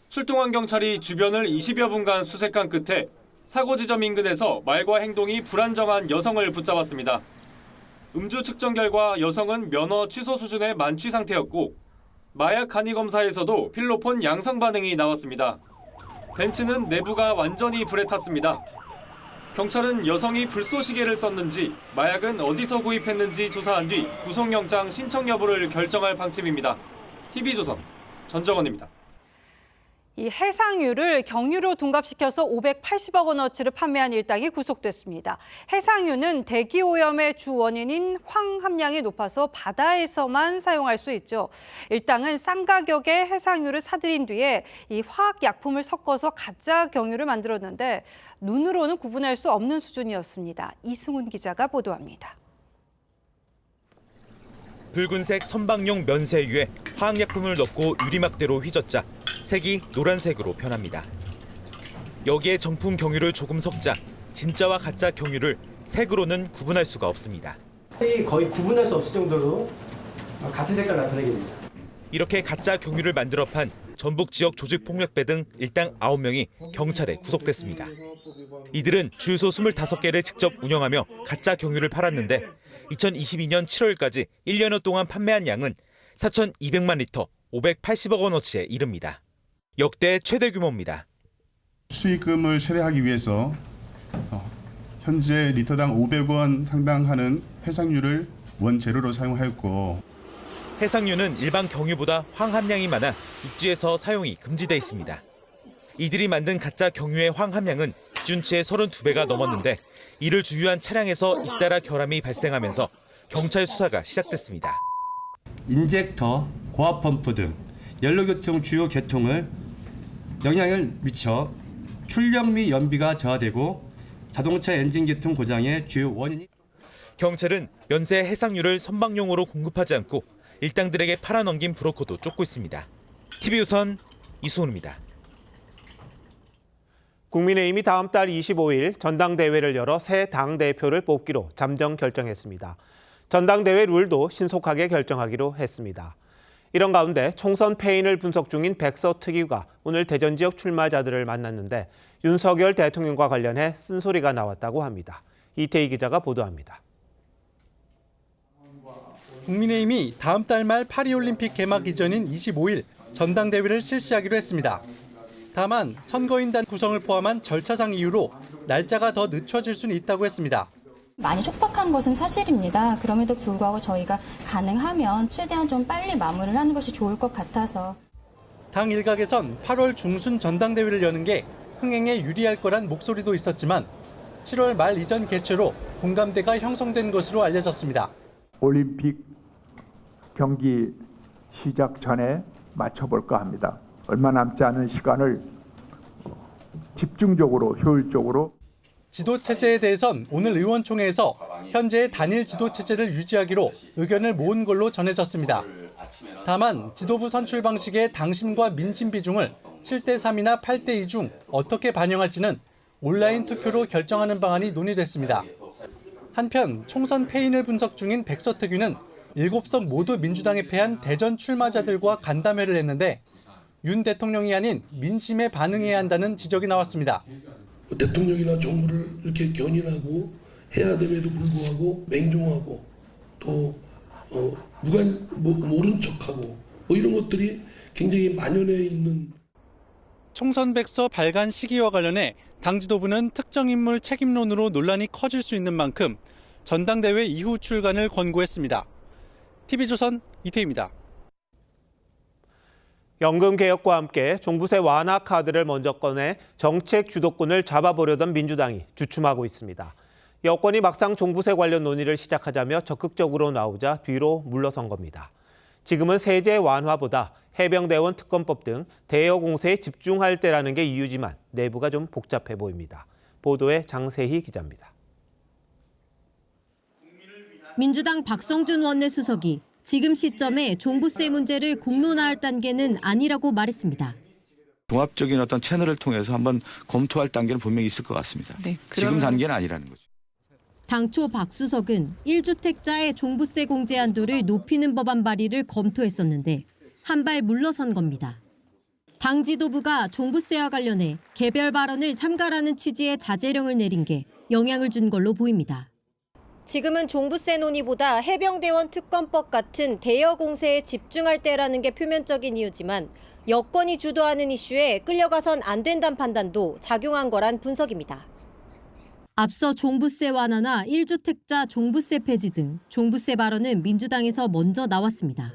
출동한 경찰이 주변을 20여 분간 수색한 끝에 사고 지점 인근에서 말과 행동이 불안정한 여성을 붙잡았습니다. 음주 측정 결과 여성은 면허 취소 수준의 만취 상태였고 마약 간이 검사에서도 필로폰 양성 반응이 나왔습니다. 벤츠는 내부가 완전히 불에 탔습니다. 경찰은 여성이 불쏘시개를 썼는지 마약은 어디서 구입했는지 조사한 뒤 구속영장 신청 여부를 결정할 방침입니다. TV조선 전정원입니다. 이 해상유를 경유로 둔갑시켜서 580억 원어치를 판매한 일당이 구속됐습니다. 해상유는 대기오염의 주 원인인 황 함량이 높아서 바다에서만 사용할 수 있죠. 일당은 싼 가격에 해상유를 사들인 뒤에 이 화학약품을 섞어서 가짜 경유를 만들었는데 눈으로는 구분할 수 없는 수준이었습니다. 이승훈 기자가 보도합니다. 붉은색 선박용 면세유에 화학약품을 넣고 유리막대로 휘젓자 색이 노란색으로 변합니다. 여기에 정품 경유를 조금 섞자 진짜와 가짜 경유를 색으로는 구분할 수가 없습니다. 색이 거의 구분할 수 없을 정도로 같은 색깔 나타내게 됩니다. 이렇게 가짜 경유를 만들어 판 전북 지역 조직폭력배 등 일당 9명이 경찰에 구속됐습니다. 이들은 주유소 25개를 직접 운영하며 가짜 경유를 팔았는데 2022년 7월까지 1년여 동안 판매한 양은 4,200만 리터, 580억 원어치에 이릅니다. 역대 최대 규모입니다. 수익금을 최대화하기 위해서 현재 리터당 500원 상당하는 해상유를 원재료로 사용하였고, 해상유는 일반 경유보다 황 함량이 많아 육지에서 사용이 금지돼 있습니다. 이들이 만든 가짜 경유의 황 함량은 기준치의 32배가 넘었는데 이를 주유한 차량에서 잇따라 결함이 발생하면서 경찰 수사가 시작됐습니다. 인젝터, 고압 펌프 등 연료교통 주요 계통을 영향을 미쳐 출력 및 연비가 저하되고 자동차 엔진 계통 고장의 주요 원인이. 경찰은 면세 해상유를 선박용으로 공급하지 않고 일당들에게 팔아넘긴 브로커도 쫓고 있습니다. TV조선 이수훈입니다. 국민의힘이 다음 달 25일 전당대회를 열어 새 당대표를 뽑기로 잠정 결정했습니다. 전당대회 룰도 신속하게 결정하기로 했습니다. 이런 가운데 총선 패인을 분석 중인 백서특위가 오늘 대전 지역 출마자들을 만났는데 윤석열 대통령과 관련해 쓴소리가 나왔다고 합니다. 이태희 기자가 보도합니다. 국민의힘이 다음 달 말 파리올림픽 개막 이전인 25일 전당대회를 실시하기로 했습니다. 다만 선거인단 구성을 포함한 절차상 이유로 날짜가 더 늦춰질 수는 있다고 했습니다. 많이 촉박한 것은 사실입니다. 그럼에도 불구하고 저희가 가능하면 최대한 좀 빨리 마무리를 하는 것이 좋을 것 같아서. 당 일각에선 8월 중순 전당대회를 여는 게 흥행에 유리할 거란 목소리도 있었지만 7월 말 이전 개최로 공감대가 형성된 것으로 알려졌습니다. 올림픽 경기 시작 전에 맞춰볼까 합니다. 얼마 남지 않은 시간을 집중적으로 효율적으로. 지도체제에 대해선 오늘 의원총회에서 현재의 단일 지도체제를 유지하기로 의견을 모은 걸로 전해졌습니다. 다만 지도부 선출 방식의 당심과 민심 비중을 7대3이나 8대2 중 어떻게 반영할지는 온라인 투표로 결정하는 방안이 논의됐습니다. 한편 총선 패인을 분석 중인 백서특위는 7석 모두 민주당에 패한 대전 출마자들과 간담회를 했는데 윤 대통령이 아닌 민심에 반응해야 한다는 지적이 나왔습니다. 대통령이나 정부를 이렇게 견인하고 해야 됨에도 불구하고 맹종하고 또 모른 척하고 이런 것들이 굉장히 만연해 있는. 총선 백서 발간 시기와 관련해 당 지도부는 특정 인물 책임론으로 논란이 커질 수 있는 만큼 전당대회 이후 출간을 권고했습니다. TV조선 이태희입니다. 연금 개혁과 함께 종부세 완화 카드를 먼저 꺼내 정책 주도권을 잡아보려던 민주당이 주춤하고 있습니다. 여권이 막상 종부세 관련 논의를 시작하자며 적극적으로 나오자 뒤로 물러선 겁니다. 지금은 세제 완화보다 해병대원 특검법 등 대여 공세에 집중할 때라는 게 이유지만 내부가 좀 복잡해 보입니다. 보도에 장세희 기자입니다. 민주당 박성준 원내수석이 지금 시점에 종부세 문제를 공론화할 단계는 아니라고 말했습니다. 종합적인 어떤 채널을 통해서 한번 검토할 단계는 분명히 있을 것 같습니다. 네, 지금 단계는 아니라는 거죠. 당초 박 수석은 1주택자의 종부세 공제 한도를 높이는 법안 발의를 검토했었는데 한 발 물러선 겁니다. 당 지도부가 종부세와 관련해 개별 발언을 삼가라는 취지의 자제령을 내린 게 영향을 준 걸로 보입니다. 지금은 종부세 논의보다 해병대원 특검법 같은 대여 공세에 집중할 때라는 게 표면적인 이유지만 여권이 주도하는 이슈에 끌려가선 안 된다는 판단도 작용한 거란 분석입니다. 앞서 종부세 완화나 1주택자 종부세 폐지 등 종부세 발언은 민주당에서 먼저 나왔습니다.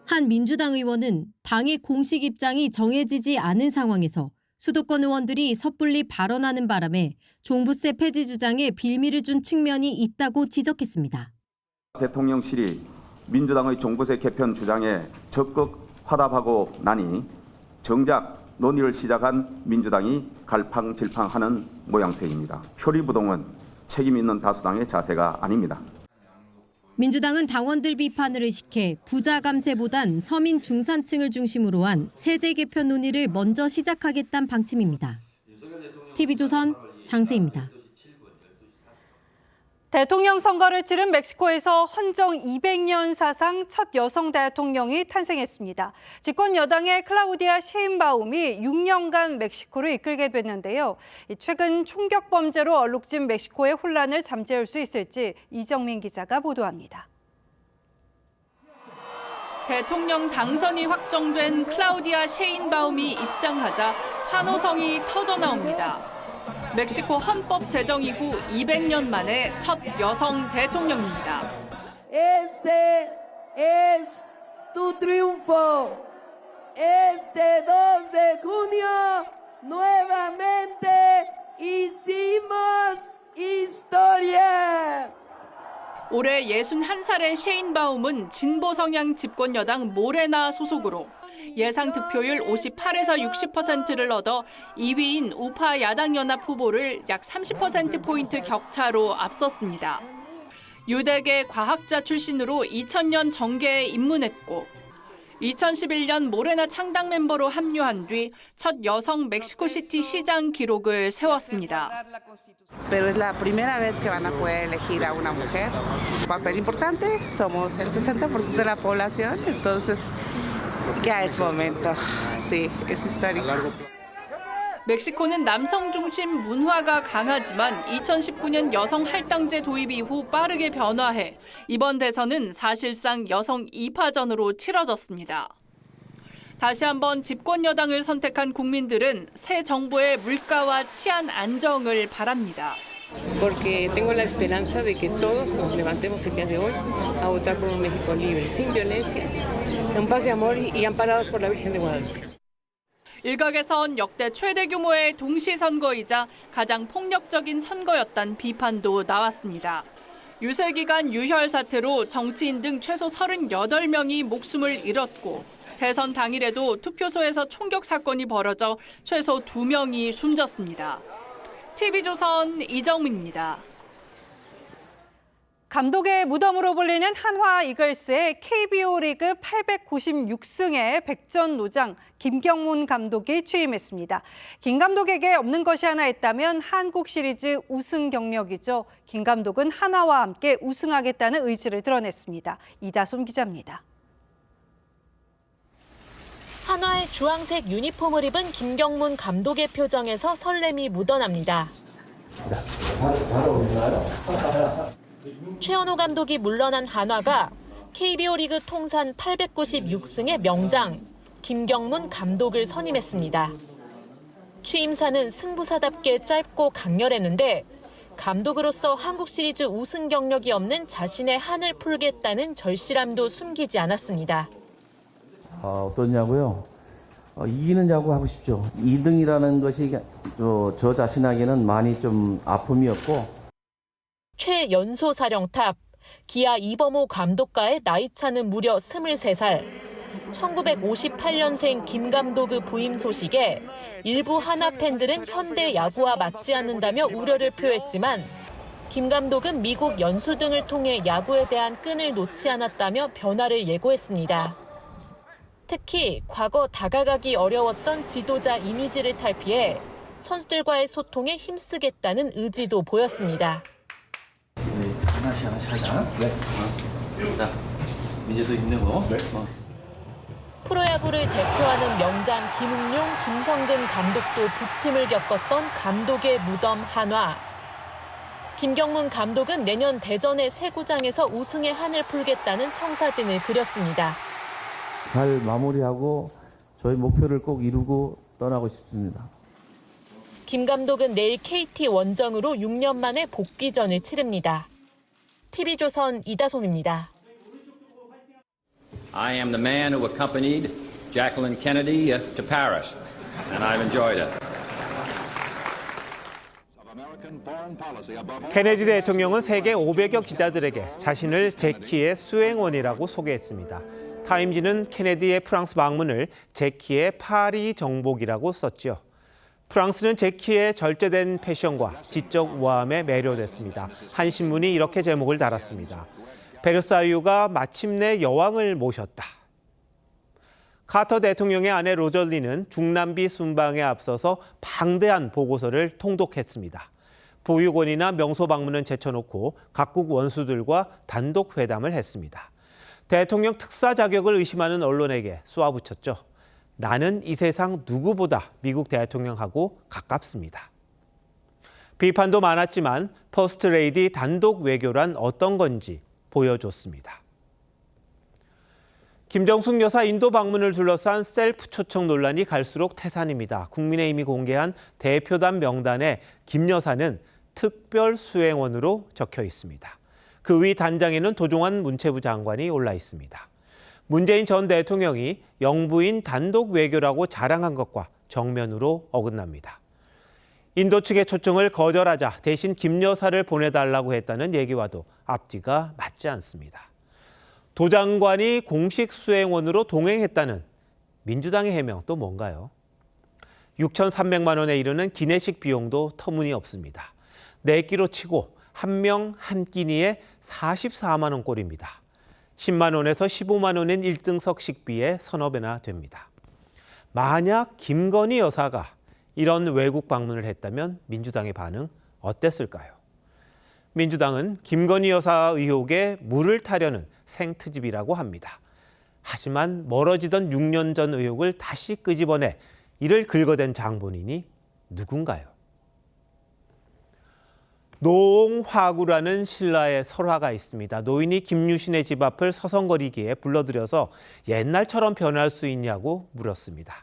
한 민주당 의원은 당의 공식 입장이 정해지지 않은 상황에서 수도권 의원들이 섣불리 발언하는 바람에 종부세 폐지 주장에 빌미를 준 측면이 있다고 지적했습니다. 대통령실이 민주당의 종부세 개편 주장에 적극 화답하고 나니 정작 논의를 시작한 민주당이 갈팡질팡하는 모양새입니다. 표리부동은 책임 있는 다수당의 자세가 아닙니다. 민주당은 당원들 비판을 의식해 부자 감세보단 서민 중산층을 중심으로 한 세제 개편 논의를 먼저 시작하겠다는 방침입니다. TV조선 장세희입니다. 대통령 선거를 치른 멕시코에서 헌정 200년 사상 첫 여성 대통령이 탄생했습니다. 집권 여당의 클라우디아 셰인바움이 6년간 멕시코를 이끌게 됐는데요. 최근 총격 범죄로 얼룩진 멕시코의 혼란을 잠재울 수 있을지 이정민 기자가 보도합니다. 대통령 당선이 확정된 클라우디아 셰인바움이 입장하자 환호성이 터져나옵니다. 멕시코 헌법 제정 이후 200년 만에 첫 여성 대통령입니다. Este es tu triunfo. Este 2 de junio nuevamente hicimos historia. 올해 61살의 셰인바움은 진보 성향 집권 여당 모레나 소속으로 예상 득표율 58에서 60%를 얻어 2위인 우파 야당 연합 후보를 약 30%포인트 격차로 앞섰습니다. 유대계 과학자 출신으로 2000년 정계에 입문했고 2011년 모레나 창당 멤버로 합류한 뒤 첫 여성 멕시코시티 시장 기록을 세웠습니다. Pero es la primera vez que van a poder elegir a una mujer. Un papel importante, somos el 60% de la población, entonces ya es momento. Sí, es histórico. 멕시코는 남성 중심 문화가 강하지만 2019년 여성 할당제 도입 이후 빠르게 변화해 이번 대선은 사실상 여성 2파전으로 치러졌습니다. 다시 한번 집권 여당을 선택한 국민들은 새 정부의 물가와 치안 안정을 바랍니다. Porque tengo la esperanza de que todos nos levantemos el día de hoy a votar por un México libre, sin violencia, en paz y amor y amparados por la Virgen de Guadalupe. 일각에선 역대 최대 규모의 동시 선거이자 가장 폭력적인 선거였다는 비판도 나왔습니다. 유세 기간 유혈 사태로 정치인 등 최소 38명이 목숨을 잃었고 대선 당일에도 투표소에서 총격 사건이 벌어져 최소 2명이 숨졌습니다. TV조선 이정민입니다. 감독의 무덤으로 불리는 한화 이글스의 KBO 리그 896승의 백전노장 김경문 감독이 취임했습니다. 김 감독에게 없는 것이 하나 있다면 한국 시리즈 우승 경력이죠. 김 감독은 한화와 함께 우승하겠다는 의지를 드러냈습니다. 이다솜 기자입니다. 한화의 주황색 유니폼을 입은 김경문 감독의 표정에서 설렘이 묻어납니다. 잘 어울리나요? 최현호 감독이 물러난 한화가 KBO 리그 통산 896승의 명장 김경문 감독을 선임했습니다. 취임사는 승부사답게 짧고 강렬했는데 감독으로서 한국 시리즈 우승 경력이 없는 자신의 한을 풀겠다는 절실함도 숨기지 않았습니다. 어떠냐고요? 이기는 야구 하고 싶죠. 2등이라는 것이 저 자신에게는 많이 좀 아픔이었고. 최연소 사령탑, 기아 이범호 감독과의 나이 차는 무려 23살. 1958년생 김 감독의 부임 소식에 일부 한화 팬들은 현대 야구와 맞지 않는다며 우려를 표했지만 김 감독은 미국 연수 등을 통해 야구에 대한 끈을 놓지 않았다며 변화를 예고했습니다. 특히 과거 다가가기 어려웠던 지도자 이미지를 탈피해 선수들과의 소통에 힘쓰겠다는 의지도 보였습니다. 하나씩 하자. 네. 자, 민재도 힘내고. 네. 프로야구를 대표하는 명장 김웅룡, 김성근 감독도 부침을 겪었던 감독의 무덤 한화. 김경문 감독은 내년 대전의 새 구장에서 우승의 한을 풀겠다는 청사진을 그렸습니다. 잘 마무리하고 저희 목표를 꼭 이루고 떠나고 싶습니다. 김 감독은 내일 KT 원정으로 6년 만에 복귀전을 치릅니다. TV조선 이다솜입니다. I am the man who accompanied Jacqueline Kennedy to Paris, and I've enjoyed it. 케네디 대통령은 세계 500여 기자들에게 자신을 재키의 수행원이라고 소개했습니다. 타임지는 케네디의 프랑스 방문을 재키의 파리 정복이라고 썼죠. 프랑스는 재키의 절제된 패션과 지적 우아함에 매료됐습니다. 한 신문이 이렇게 제목을 달았습니다. 베르사유가 마침내 여왕을 모셨다. 카터 대통령의 아내 로절리는 중남미 순방에 앞서서 방대한 보고서를 통독했습니다. 보육원이나 명소 방문은 제쳐놓고 각국 원수들과 단독 회담을 했습니다. 대통령 특사 자격을 의심하는 언론에게 쏘아붙였죠. 나는 이 세상 누구보다 미국 대통령하고 가깝습니다. 비판도 많았지만 퍼스트 레이디 단독 외교란 어떤 건지 보여줬습니다. 김정숙 여사 인도 방문을 둘러싼 셀프 초청 논란이 갈수록 태산입니다. 국민의힘이 공개한 대표단 명단에 김 여사는 특별 수행원으로 적혀 있습니다. 그 위 단장에는 도종환 문체부 장관이 올라 있습니다. 문재인 전 대통령이 영부인 단독 외교라고 자랑한 것과 정면으로 어긋납니다. 인도 측의 초청을 거절하자 대신 김 여사를 보내달라고 했다는 얘기와도 앞뒤가 맞지 않습니다. 도 장관이 공식 수행원으로 동행했다는 민주당의 해명 또 뭔가요? 6,300만 원에 이르는 기내식 비용도 터무니없습니다. 4끼로 치고 한 명 한 끼니에 44만 원 꼴입니다. 10만 원에서 15만 원인 1등석 식비에 서너 배나 됩니다. 만약 김건희 여사가 이런 외국 방문을 했다면 민주당의 반응 어땠을까요? 민주당은 김건희 여사 의혹에 물을 타려는 생트집이라고 합니다. 하지만 멀어지던 6년 전 의혹을 다시 끄집어내 이를 긁어댄 장본인이 누군가요? 노홍화구라는 신라의 설화가 있습니다. 노인이 김유신의 집 앞을 서성거리기에 불러들여서 옛날처럼 변할 수 있냐고 물었습니다.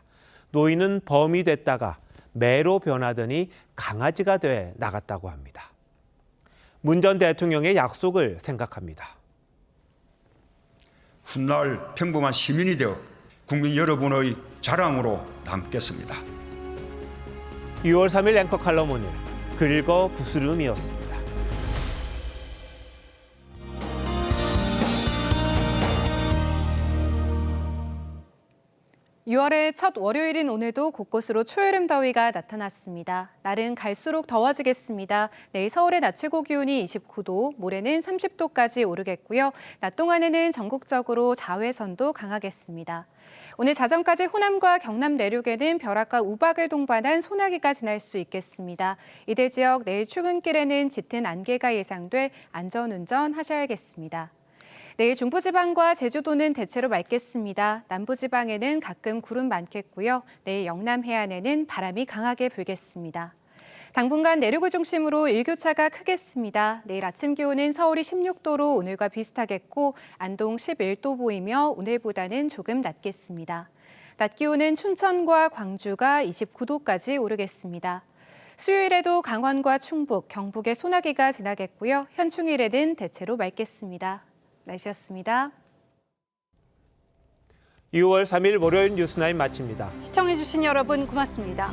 노인은 범이 됐다가 매로 변하더니 강아지가 돼 나갔다고 합니다. 문 전 대통령의 약속을 생각합니다. 훗날 평범한 시민이 되어 국민 여러분의 자랑으로 남겠습니다. 6월 3일 앵커 칼럼 오늘 긁어 부스름이었습니다. 6월의 첫 월요일인 오늘도 곳곳으로 초여름 더위가 나타났습니다. 날은 갈수록 더워지겠습니다. 내일 서울의 낮 최고 기온이 29도, 모레는 30도까지 오르겠고요. 낮 동안에는 전국적으로 자외선도 강하겠습니다. 오늘 자정까지 호남과 경남 내륙에는 벼락과 우박을 동반한 소나기가 지날 수 있겠습니다. 이들 지역 내일 출근길에는 짙은 안개가 예상돼 안전운전 하셔야겠습니다. 내일 중부지방과 제주도는 대체로 맑겠습니다. 남부지방에는 가끔 구름 많겠고요. 내일 영남 해안에는 바람이 강하게 불겠습니다. 당분간 내륙을 중심으로 일교차가 크겠습니다. 내일 아침 기온은 서울이 16도로 오늘과 비슷하겠고 안동 11도 보이며 오늘보다는 조금 낮겠습니다. 낮 기온은 춘천과 광주가 29도까지 오르겠습니다. 수요일에도 강원과 충북, 경북에 소나기가 지나겠고요. 현충일에는 대체로 맑겠습니다. 날씨였습니다. 6월 3일 월요일 뉴스나인 마칩니다. 시청해주신 여러분 고맙습니다.